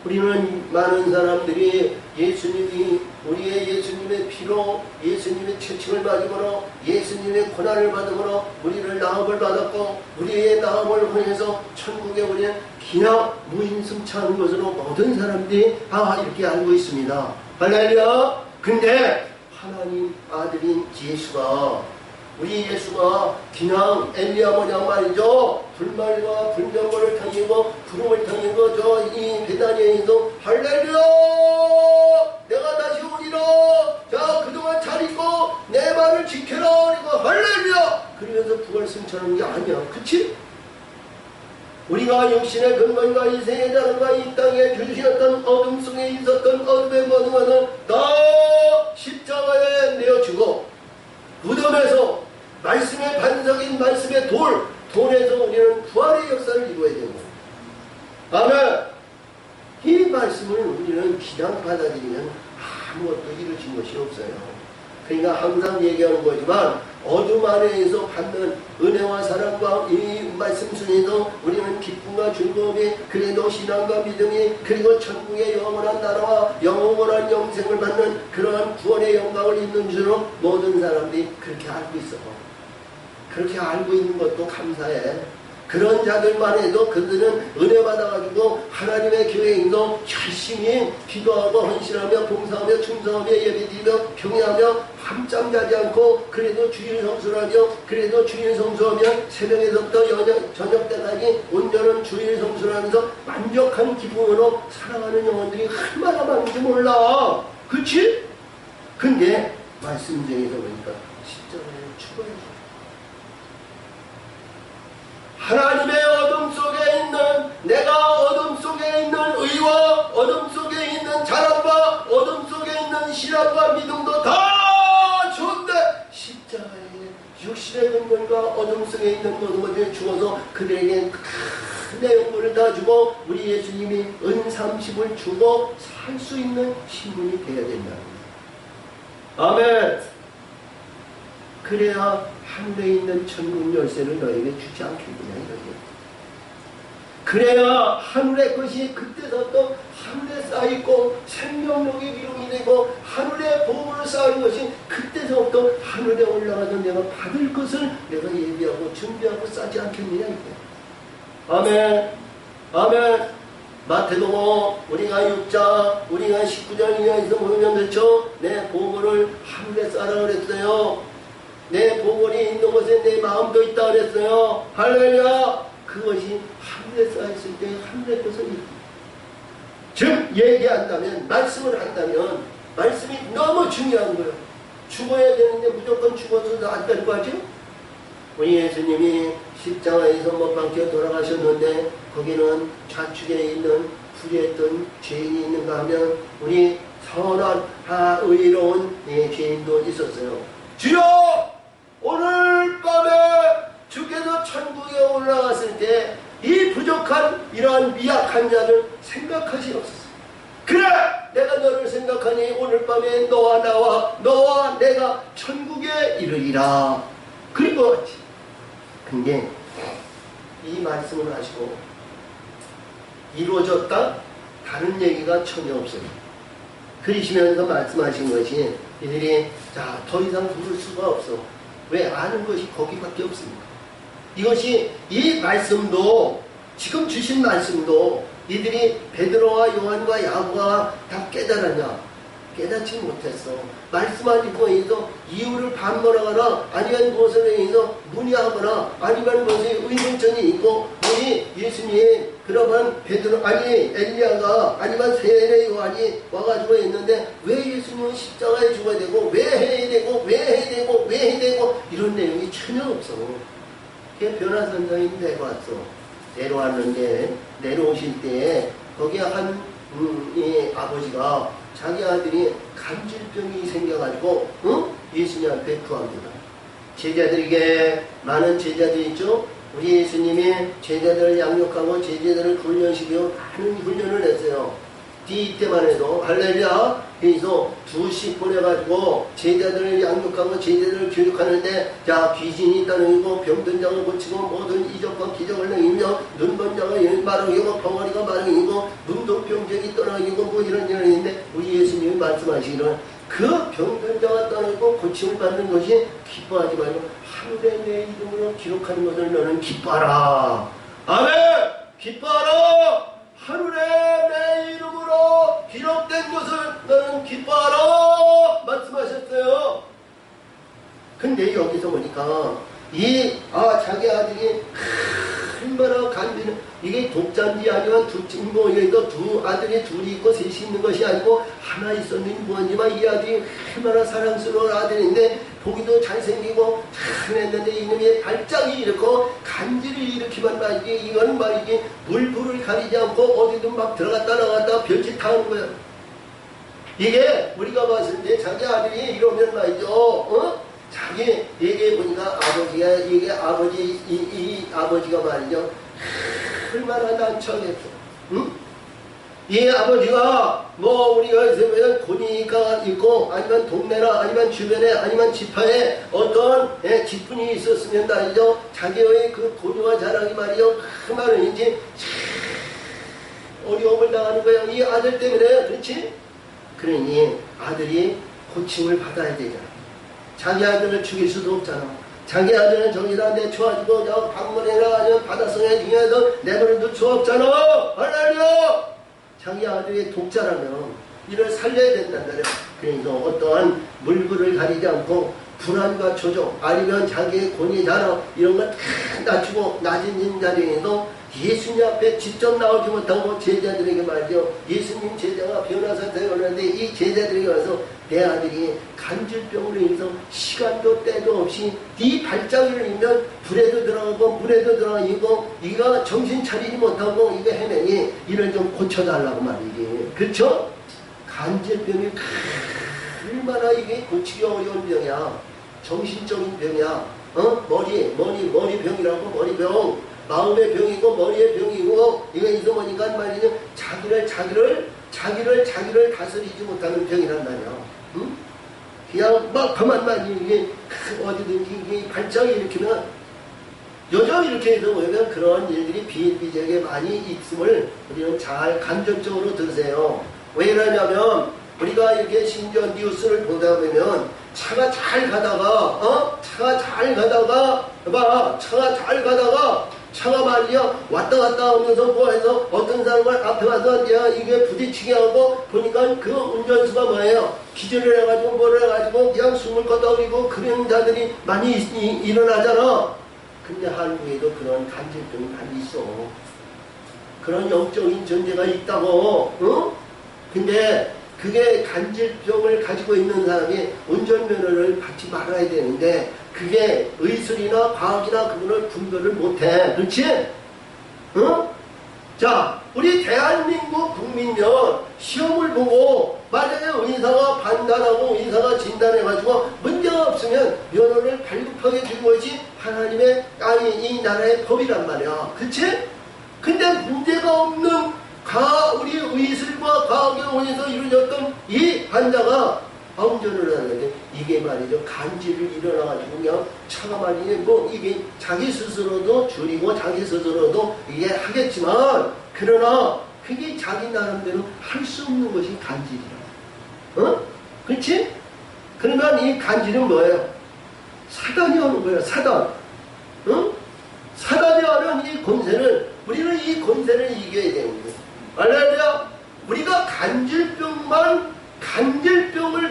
우리는 많은 사람들이 우리의 예수님의 피로 예수님의 채찍을 맞음으로 예수님의 고난을 받음으로 우리를 나음을 받았고 우리의 나음을 통해서 천국에 우리는 그냥 무임승차한 것으로 모든 사람들이 이렇게 알고 있습니다. 할렐루야. 근데 하나님 아들인 우리 예수가 그냥 엘리야 모양 말이죠. 불말과 불병거를 당기고 구름을 당기고 이 베다니아에서 할렐루야 내가 다시 오리라. 자, 그동안 잘 있고 내 말을 지켜라. 그리고 할렐루야 그러면서 부활 승천하는 게 아니야. 그치? 우리가 육신의 근본과 인생의 자랑과 이 땅에 주시었던 어둠 속에 있었던 어둠의 모든 것은 다 십자가에 내어주고 무덤에서 말씀의 반석인 말씀의 돌에서 우리는 부활의 역사를 이루어야 되는 거예요. 아멘. 이 말씀을 우리는 그냥 받아들이면 아무것도 이루어진 것이 없어요. 그러니까 항상 얘기하는 거지만 어둠 안에서 받는 은혜와 사랑과 이 말씀 중에서 우리는 기쁨과 즐거움이 그래도 신앙과 믿음이 그리고 천국의 영원한 나라와 영원한 영생을 받는 그러한 구원의 영광을 입는 줄로 모든 사람들이 그렇게 알고 있어. 그렇게 알고 있는 것도 감사해. 그런 자들만 해도 그들은 은혜 받아가지고 하나님의 교회에 있어 열심히 기도하고 헌신하며 봉사하며 충성하며 예배드리며 평야하며 밤잠 자지 않고 그래도 주일 성수하며 그래도 주일 성수하며 새벽에서부터 저녁 때까지 온전한 주일 성수를 하면서 만족한 기쁨으로 살아가는 영혼들이 얼마나 많은지 몰라. 그치? 근데 말씀 중에서 보니까 십자가에 죽어야지. 하나님의 어둠 속에 있는 내가 어둠 속에 있는 의와 어둠 속에 있는 자랑과 어둠 속에 있는 신앙과 믿음도 다 좋은데 십자가에 육신의 근본과 어둠 속에 있는 모든 것들이 죽어서 그들에게 내 영혼을 다 주고 우리 예수님이 은30을 주고 살 수 있는 신분이 되어야 된다. 아멘. 그래야 하늘에 있는 천국 열쇠를 너에게 주지 않겠느냐 이거지. 그래야 하늘의 것이 그때서부터 하늘에 쌓이고 생명력의 기록이 되고 하늘의 보물을 쌓은 것이 그때서부터 하늘에 올라가서 내가 받을 것을 내가 예비하고 준비하고 쌓지 않겠느냐 이거야. 아멘. 아멘. 마태복음 우리가 6장 우리가 19장 이하에서 보면 그렇죠. 내 보물을 하늘에 쌓으라 그랬어요. 내 보물이 있는 곳에 내 마음도 있다 그랬어요. 할렐루야. 그것이 하늘에 쌓였을 때 하늘의 것을 즉 얘기한다면 말씀을 한다면 말씀이 너무 중요한 거예요. 죽어야 되는데 무조건 죽어서 안 될 거 하죠? 우리 예수님이 십자가에서 못 박혀 돌아가셨는데 거기는 좌측에 있는 불의했던 죄인이 있는가 하면 우리 선한 의로운 죄인도 있었어요. 주여! 오늘 밤에 주께서 천국에 올라갔을 때 이 부족한 이러한 미약한 자를 생각하시옵소서. 그래! 내가 너를 생각하니 오늘 밤에 너와 내가 천국에 이르리라. 그리고 근데 이 말씀을 하시고 이루어졌다? 다른 얘기가 전혀 없어요. 그러시면서 말씀하신 것이 이들이 자, 더 이상 부를 수가 없어. 왜? 아는 것이 거기밖에 없습니다. 이것이 이 말씀도 지금 주신 말씀도 이들이 베드로와 요한과 야고가 다 깨달았냐? 깨닫지 못했어. 말씀하시고 있어 이유를 반문하거나 아니면 무엇을 해서 문의하거나 아니면 무엇에 의문점이 있고 우리 예수님 그러면 베드로 아니 엘리야가 아니면 세례 요한이 와가지고 있는데 왜 예수님은 십자가에 죽어야 되고 왜 해야 되고 왜 해야 되고 왜 해야 되고 이런 내용이 전혀 없어. 그게 변화선장이 내려왔어. 내려왔는데 내려오실 때 거기에 이 아버지가 자기 아들이 간질병이 생겨가지고 예수님한테 구합니다. 제자들에게 많은 제자들이 있죠. 우리 예수님이 제자들을 양육하고 제자들을 훈련시키고 많은 훈련을 했어요. 이때만 해도 할렐루야. 그래서 2씩 보내가지고 제자들을 양육하고 제자들을 교육하는데 자 귀신이 있다는 거고 병든 자를 고치고 모든 이적과 기적을 행이며 눈먼 자가 말을 이고 벙어리가 말을 이고 문둥병적이 떠나기고 뭐 이런 일을 했는데 우리 예수님이 말씀하시기를 그 병든 자가 떠나고 고침을 받는 것이 기뻐하지 말고 하늘에 내 이름으로 기록하는 것을 너는 기뻐하라. 아멘. 기뻐하라. 하늘에 내 이름으로 기록된 것을 너는 기뻐하라 말씀하셨어요. 근데 여기서 보니까 자기 아들이 얼마나 간비는 이게 독자인지 아니면 두 아들이 둘이 있고 셋이 있는 것이 아니고 하나 있었는지 뭔지만 이 아들이 얼마나 사랑스러운 아들인데 보기도 잘생기고 잘했는데 이놈의 발작이 이렇고 간지를 일으키만 말이지 이거는 말이지 물불을 가리지 않고 어디든 막 들어갔다 나갔다 별짓하는 거야. 이게 우리가 봤을 때 자기 아들이 이러면 말이죠. 자기 얘기해 보니까 아버지가 이게 아버지 이 아버지가 말이죠. 얼마나 난처하겠어. 응? 이 아버지가 뭐 우리가 보면 고니가 있고 아니면 동네나 아니면 주변에 아니면 지파에 어떤 직분이 있었으면 말이죠. 자기의 그 고니와 자랑이 말이죠. 그만은이지 어려움을 당하는 거야. 이 아들 때문에. 그렇지? 그러니 아들이 고침을 받아야 되잖아. 자기 아들을 죽일 수도 없잖아. 자기 아들은 저기다 내쳐가지고 저 방문해가지고 바닷속에 중에서 내버려둘 수 없잖아. 할렐루야. 자기 아들의 독자라면 이를 살려야 된단 말이야. 그러니까 어떠한 물불을 가리지 않고 불안과 조종 아니면 자기의 권위 자랑 이런 걸 다 낮추고 낮은 자리에도 예수님 앞에 직접 나오지 못하고 제자들에게 말이죠. 예수님 제자가 변화사 되었는데 이 제자들에게 와서 내 아들이 간질병으로 인해서 시간도 때도 없이 네 발작을 이면 불에도 들어가고 물에도 들어가고 이가 정신 차리지 못하고 이거 해내니 이를 좀 고쳐달라고 말이지. 그렇죠? 간질병이 얼마나 이게 고치기 어려운 병이야. 정신적인 병이야. 머리병이라고 머리병. 마음의 병이고 머리의 병이고 이거 있어보니까 말이죠. 자기를 다스리지 못하는 병이란 말이야. 응? 그냥 막 가만만 이게 어디든지 이게 발작이 일으키면 여전히 이렇게 해서 보면 그런 일들이 비일비재하게 많이 있음을 우리는 잘 간접적으로 들으세요. 왜 그러냐면 우리가 이렇게 심지어 뉴스를 보다 보면 차가 잘 가다가 차가 말이야 왔다 갔다 하면서 뭐 해서 어떤 사람을 앞에 와서 야 이게 부딪히게 하고 보니까 그 운전수가 뭐예요? 기절을 해가지고 뭐를 해가지고 그냥 숨을 걷어버리고 그런 자들이 많이 일어나잖아. 근데 한국에도 그런 간질병이 많이 있어. 그런 영적인 존재가 있다고. 응? 근데 그게 간질병을 가지고 있는 사람이 운전면허를 받지 말아야 되는데 그게 의술이나 과학이나 그거를 분별을 못해. 그렇지? 응? 자, 우리 대한민국 국민은 시험을 보고 만약에 의사가 판단하고 의사가 진단해가지고 문제가 없으면 면허를 발급하게 준 것이 하나님의 이 나라의 법이란 말이야. 그렇지? 근데 문제가 없는 우리 의술과 과학의 원에서 이루어졌던 이 환자가 운전을 하는데 이게 말이죠. 간질을 일어나가지고 그냥 차가 말이지 뭐 이게 자기 스스로도 줄이고 자기 스스로도 이게 하겠지만 그러나 그게 자기 나름대로 할 수 없는 것이 간질이야. 어? 그렇지? 그러면 이 간질은 뭐예요? 사단이 오는 거예요. 사단. 어? 사단이 하는 이 권세를 우리는 이 권세를 이겨야 되는 거예요. 알렐루야. 우리가 간질병을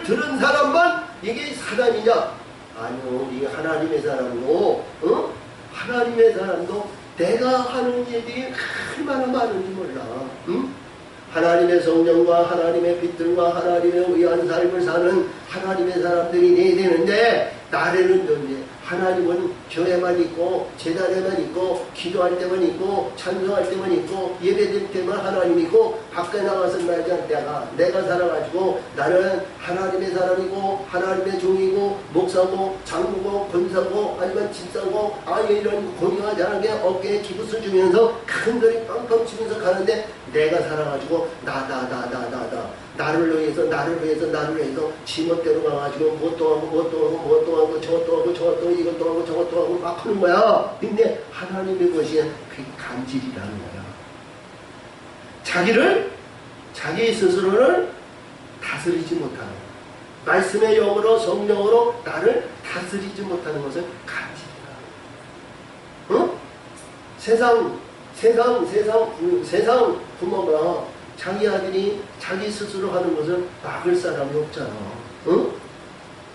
들은 사람만 이게 사단이냐? 아니요. 우리 하나님의 사람도 하나님의 사람도 내가 하는 일이 얼마나 많은지 몰라. 응? 하나님의 성령과 하나님의 빛들과 하나님의 의한 삶을 사는 하나님의 사람들이 돼야 되는데 나라는 존재. 하나님은 교회만 있고 제단에만 있고 기도할 때만 있고 찬송할 때만 있고 예배드릴 때만 하나님이고 밖에 나가서 말지 않을 때가 내가 살아가지고 나는 하나님의 사람이고 하나님의 종이고 목사고 장로고 권사고 아니면 집사고 이런 공유가 잘하게 어깨에 기부스 주면서 큰 소리 빵빵 치면서 가는데 내가 살아가지고 나를 위해서 지멋대로 가가지고 뭣도 하고 저것도 하고 이것도 하고 저것도 하고 막 하는 거야. 근데 하나님의 것이 그게 간질이라는 거야. 자기 스스로를 다스리지 못하는 말씀의 영으로 성령으로 나를 다스리지 못하는 것은 간질이다. 어? 세상 부모가 자기 아들이 자기 스스로 하는 것을 막을 사람이 없잖아. 응?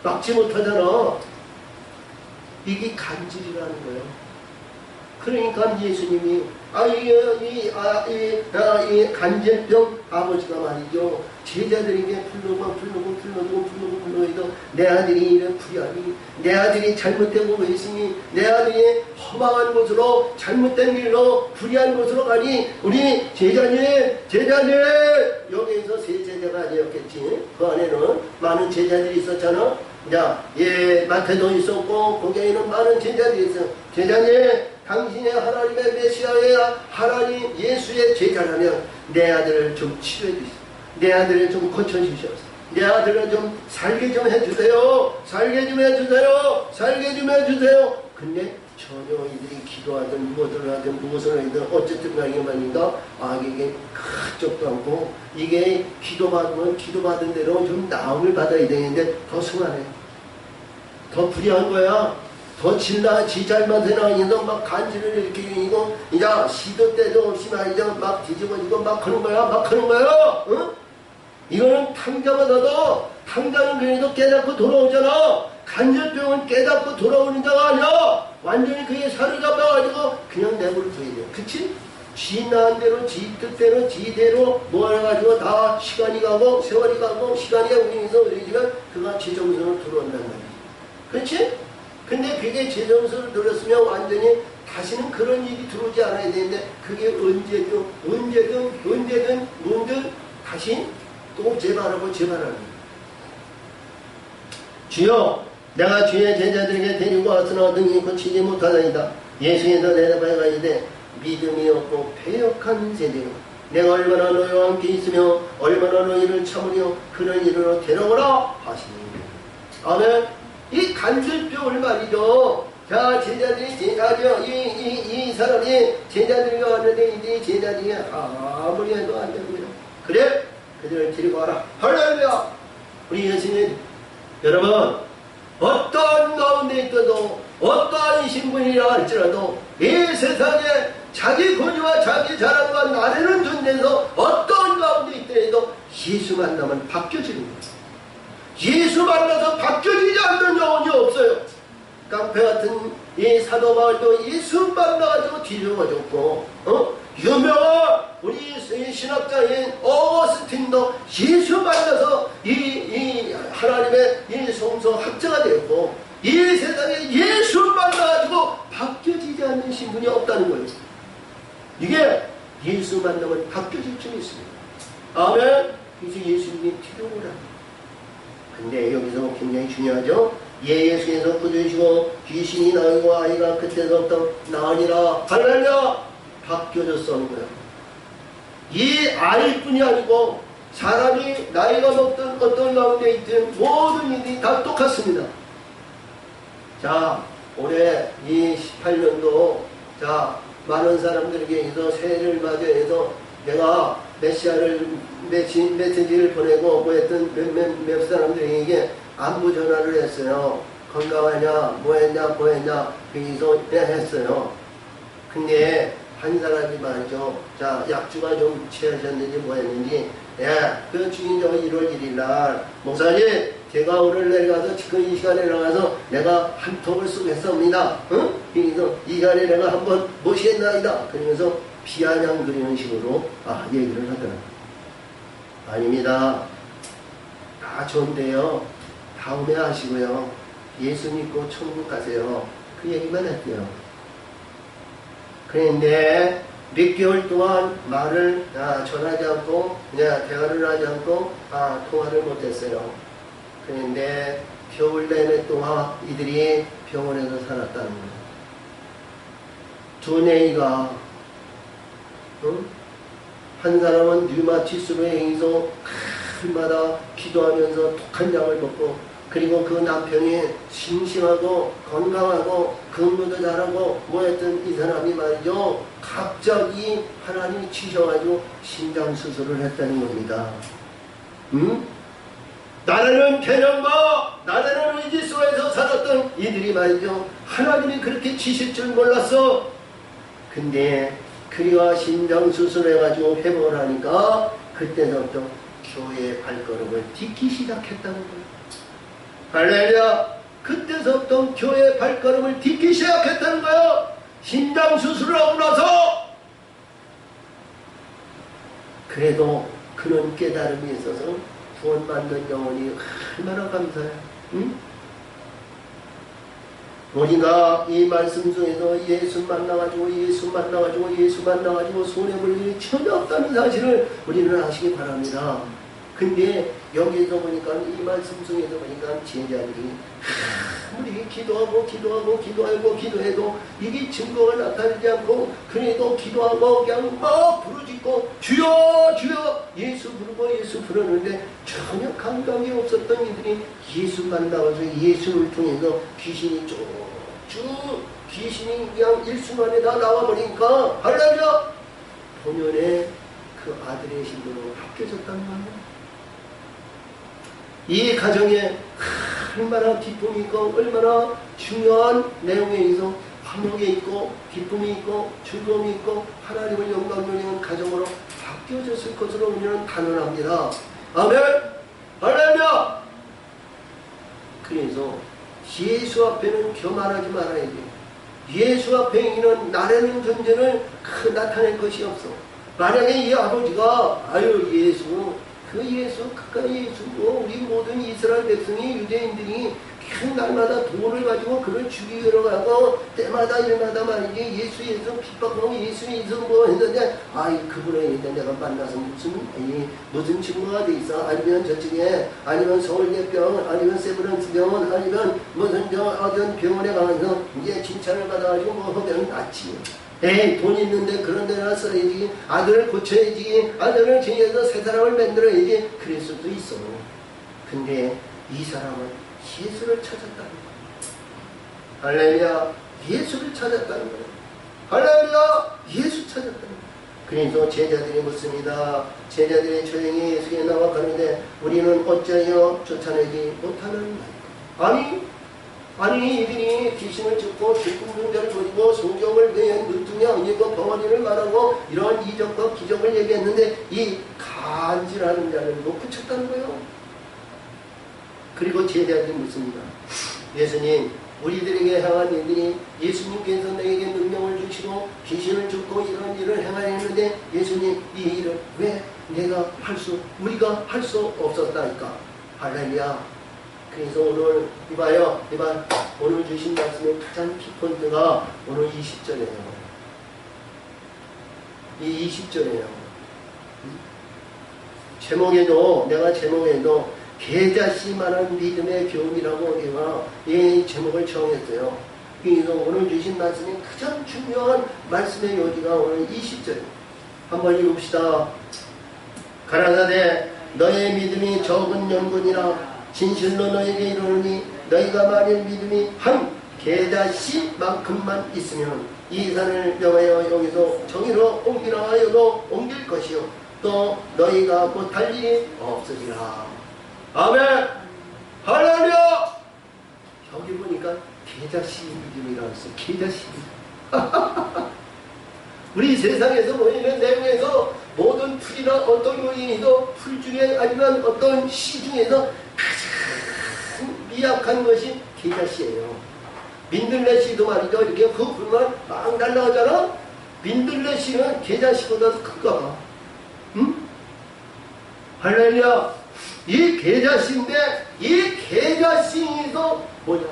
막지 못하잖아. 이게 간질이라는 거예요. 그러니까 예수님이 이 간질병 아버지가 말이죠. 제자들에게 불러도 내 아들이 이런 불의하니 내 아들이 잘못되고 있으니 내 아들이 허망한 곳으로 잘못된 길로 불의한 곳으로 가니 우리 제자님 여기에서 세 제자가 아니었겠지. 그 안에는 많은 제자들이 있었잖아. 마태도 있었고 거기에는 많은 제자들이 있어. 제자님 당신이 하나님의 메시아의 하나님 예수의 제자라면 내 아들을 좀 치료해 주시오. 내 아들을 좀 고쳐주시옵소서. 내 아들을 좀 살게 좀 해주세요. 살게 좀 해주세요. 근데 전혀 이들이 기도하든 무엇을 하든 어쨌든 간에 말입니다. 이게 그쪽도 않고 이게 기도받으면 기도받은 대로 좀 나음을 받아야 되는데 더 승하네. 더 불의한 거야. 더 질나 지 잘못해나 해서 막 간지를 일으키고 이제 시도 때도 없이 말이죠 막 뒤집어지고 막 하는 거야 막 하는 거야. 응? 이거는 탕자마다도 탕자는 그래도 깨닫고 돌아오잖아. 간질병은 깨닫고 돌아오는 자가 아니야. 완전히 그게 사로잡혀가지고 그냥 내버려 둬야 돼. 그치? 지 나은 대로 지 뜻대로 지대로 모아가지고 다 시간이 가고 세월이 가고 시간이 우리에서 우리지만 그가 지정선으로 들어온단 말이야. 그렇지? 근데 그게 지정선으로 들었으면 완전히 다시는 그런 일이 들어오지 않아야 되는데 그게 언제든 문득 다시 또 재발하고 재발하는 거야. 주여 내가 주의 제자들에게 데리고 왔으나 등이 고치지 못하나이다. 예수께서 대답하여 가이되 믿음이 없고 패역한 세대요. 내가 얼마나 너희와 함께 있으며 얼마나 너희를 참으려 그런 일으로 데려오라 하시니. 아멘. 이 간질병을 말이죠. 자 제자들이 이 사람이 제자들이 왔는데 이제 제자들이 아무리 해도 안 되고요. 그래? 그들을 데리고 와라. 할렐루야. 우리 예수님 여러분 어떠한 가운데 있어도 어떠한 신분이라 할지라도 이 세상에 자기 권위와 자기 자랑과 나르는 존재에서 어떠한 가운데 있더라도 예수 만나면 바뀌어지는 거예요. 예수 만나서 바뀌어지지 않는 영혼이 없어요. 깡패 같은 이 사도 바울도 예수 만나가지고 뒤져가지고 유명한 우리 신학자인 어거스틴도 예수 만나서 이 하나님의 이 성서 학자가 되었고 이 세상에 예수 만나가지고 바뀌어지지 않는 신분이 없다는 거예요. 이게 예수 만나면 바뀌어질 줄이 있습니다. 아멘. 그래서 예수님이 필요하다. 근데 여기서 굉장히 중요하죠. 예수께서 부르시고 귀신이 나오고 아이가 그때서부터 나으니라 할렐루야 바뀌어졌어 하는 거예요. 이 아이뿐이 아니고 사람이 나이가 먹든 어떤 가운데 있든 모든 일이 다 똑같습니다. 자 올해 이 18년도 자 많은 사람들에게서 새해를 맞이해서 내가 메시지를 보내고 뭐했던 몇 사람들에게 안부 전화를 했어요. 건강하냐 뭐했냐 그래서 했어요. 근데 한 사람이 말이죠. 자 약주가 좀 취하셨는지 뭐했는지 그 주인 1월 1일 날 목사님 제가 오늘 내려가서 지금 이 시간에 나가서 내가 한 톡을 쓰겠습니다. 응? 그래서 이 시간에 내가 한번 모시겠나이다. 그러면서 비아냥 그리는 식으로 얘기를 하더라고요. 아닙니다. 다 좋은데요. 다음에 하시고요. 예수 믿고 천국 가세요. 그 얘기만 했대요. 그런데 몇 개월 동안 말을 전하지 않고 대화를 하지 않고 통화를 못했어요. 그런데 겨울 내내 동안 이들이 병원에서 살았다는 거예요. 두뇌가 한 사람은 류마티스로 행해서 날마다 기도하면서 독한 약을 먹고 그리고 그 남편이 싱싱하고 건강하고 근무도 잘하고 뭐였든 이 사람이 말이죠. 갑자기 하나님이 치셔가지고 심장수술을 했다는 겁니다. 나라는 개념과 나라는 의지 속에서 살았던 이들이 말이죠. 하나님이 그렇게 치실 줄 몰랐어. 근데 그리와 심장수술해가지고 회복을 하니까 그때부터 교회의 발걸음을 딛기 시작했다는 거예요. 할렐루야. 그때서부터 교회의 발걸음을 딛기 시작했다는 거예요. 심장수술을 하고 나서. 그래도 그런 깨달음이 있어서 구원받는 영혼이 얼마나 감사해요. 응? 우리가 이 말씀 중에서 예수 만나가지고 손해볼 일이 전혀 없다는 사실을 우리는 아시기 바랍니다. 근데 여기서 보니까 이 말씀 중에서 보니까 제자들이 아무리 기도해도 이게 증거가 나타나지 않고 그래도 기도하고 그냥 막 부르짖고 주여 예수 부르는데 전혀 감각이 없었던 이들이 예수 만나서 예수를 통해서 귀신이 귀신이 그냥 일순간에 다 나와버리니까 할렐루야 본연의 그 아들의 신분으로 바뀌어졌다는 거예요. 이 가정에 얼마나 기쁨이 있고 얼마나 중요한 내용에 있어 화목이 있고 기쁨이 있고 즐거움이 있고 하나님을 영광 돌리는 가정으로 바뀌어졌을 것으로 우리는 단언합니다. 아멘. 할렐루야. 그래서 예수 앞에는 교만하지 말아야 돼. 예수 앞에 있는 나라는 존재를 나타낼 것이 없어. 만약에 이 아버지가 아유 예수 그 예수 가까이 예수고 우리 모든 이스라엘 백성이 유대인들이 날마다 돈을 가지고 그를 죽이러 가고 때마다 일마다 말이지 예수 핍박하고 예수 뭐 했는데 아이 그분에 내가 만나서 무슨 증거가 돼 있어? 아니면 저쪽에 아니면 서울대병원 아니면 세브란스 병원 아니면 무슨 어떤 병원에 가서 이제 칭찬을 받아가지고 뭐 하면 낫지. 에이 돈 있는데 그런 데나 써야지 아들을 고쳐야지 아들을 지내서 새 사람을 만들어야지 그럴 수도 있어. 근데 이 사람은 예수를 찾았다는 거야. 할렐루야. 예수를 찾았다는 거야. 할렐루야. 예수 찾았다는 거야. 그래서 제자들이 묻습니다. 제자들이 조용히 예수께 나와 가는데 우리는 어찌하여 쫓아내지 못하는 말까? 아니 이들이 귀신을 쫓고 죽은 자를 보이고 성경을 눈뜨며 이거 벙어리를 말하고 이러한 이적과 기적을 얘기했는데 이 간지라는 자를 못 붙였다는 거예요. 그리고 제자들이 묻습니다. 예수님 우리들에게 향한 일들이 예수님께서 내게 능력을 주시고 귀신을 쫓고 이런 일을 행하려 했는데 예수님 이 일을 왜 우리가 할 수 없었다니까. 할렐루야. 그래서 오늘 이봐 오늘 주신 말씀의 가장 키포인트가 오늘 20절이에요. 이 20절이에요. 내가 제목에도 계자씨만한 믿음의 교훈이라고 내가 이 제목을 정했어요. 그래서 오늘 주신 말씀이 가장 중요한 말씀의 요지가 오늘 20절이에요. 한번 읽읍시다. 가라사대 너의 믿음이 적은 연분이라 진실로 너에게 이르노니 너희가 만일 믿음이 한 계자씨만큼만 있으면 이 산을 명하여 여기서 저기로 옮기라 하여도 옮길 것이요 또 너희가 못할 일이 없으리라. 아멘. 할렐루야. 여기 보니까 계자씨 믿음이라고 했어. 계자씨 우리 세상에서 보이는 내용에서 모든 풀이나 어떤 요인이도 풀 중에 아니면 어떤 시 중에서 가장 미약한 것이 계자씨예요. 민들레씨도 말이죠. 이렇게 그 불만 막 날라오잖아. 민들레씨는 계자씨보다 더 큰가 봐. 응? 할렐루야. 이 계자씨인데 이 계자씨에서 뭐냐?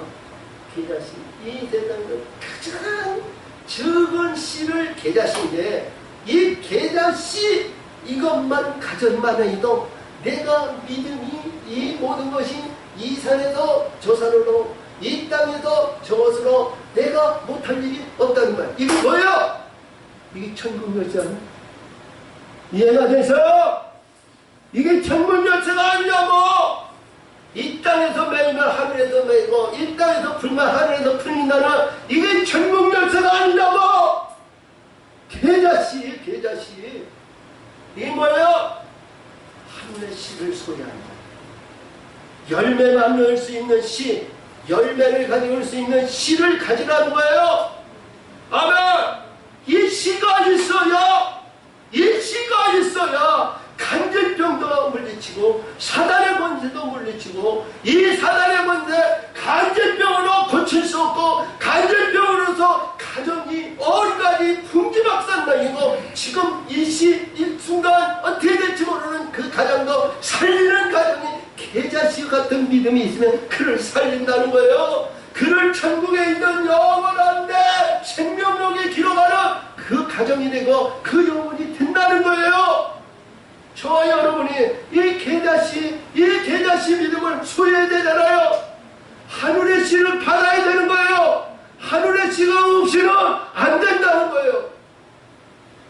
계자씨. 이 세상에서 가장 적은 씨를 계자씨인데 이 계자씨 이것만 가졌만 해도 내가 믿음이 이 모든 것이 이 산에서 저 산으로 이 땅에서 저것으로 내가 못할 일이 없다는 거야. 이게 뭐예요? 이게 천국 열쇠 이해가 돼서요? 이게 천국 열쇠가 아니냐고. 이 땅에서 매이면 하늘에서 매이고 이 땅에서 풀면 하늘에서 풀린다는 이게 천국 열쇠가 아니냐고. 계자씨 이게 뭐예요? 하늘의 씨를 소유한다. 열매만 넣을 수 있는 씨, 열매를 가져올 수 있는 씨를 가지라는 거예요. 아멘. 이 씨가 있어야 간질병도 물리치고 사단의 권세도 물리치고 이 사단의 권세 간질병으로 고칠 수 없고 간질병으로서 가정이 어디까지 풍지박산당이고 지금 이 순간 어떻게 될지 모르는 그 가정도 살리는 가정이 계자씨 같은 믿음이 있으면 그를 살린다는 거예요. 그를 천국에 있는 영원한 내 생명력에 기록하는 그 가정이 되고 그 영혼이 된다는 거예요. 저와 여러분이 이 계자씨 믿음을 소유해야 되잖아요. 하늘의 씨를 받아야 되는 거예요. 하늘의 씨가 없이는 안 된다는 거예요.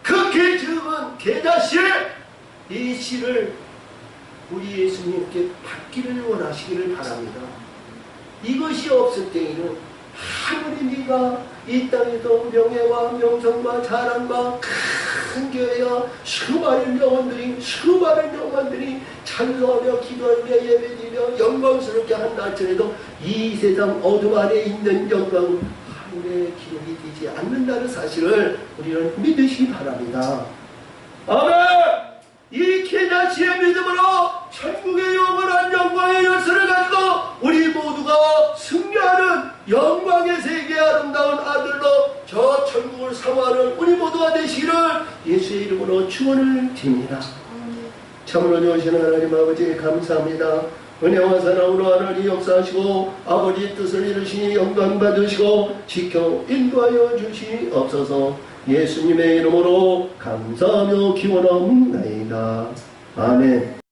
그 적은 계자씨 이 씨를 우리 예수님께 받기를 원하시기를 바랍니다. 이것이 없을 때에는 아무리 네가 이 땅에서 명예와 명성과 자랑과 큰 교회야 수많은 영혼들이 찬송하며 기도하며 예배드리며 영광스럽게 한다 할지라도 이 세상 어둠 안에 있는 영광은 하늘에 기록이 되지 않는다는 사실을 우리는 믿으시기 바랍니다. 아멘! 이 개자씨의 믿음으로 천국의 영원한 영광의 열쇠를 가지고 우리 모두가 승리하는 영광의 세계 아름다운 아들로 저 천국을 사모하는 우리 모두가 되시기를 예수의 이름으로 축원을 드립니다. 참으로 좋으신 하나님 아버지 감사합니다. 은혜와 사랑으로 하나님 역사하시고 아버지 뜻을 이루시니 영광 받으시고 지켜 인도하여 주시옵소서. 예수님의 이름으로 감사하며 기원하옵나이다. 아멘.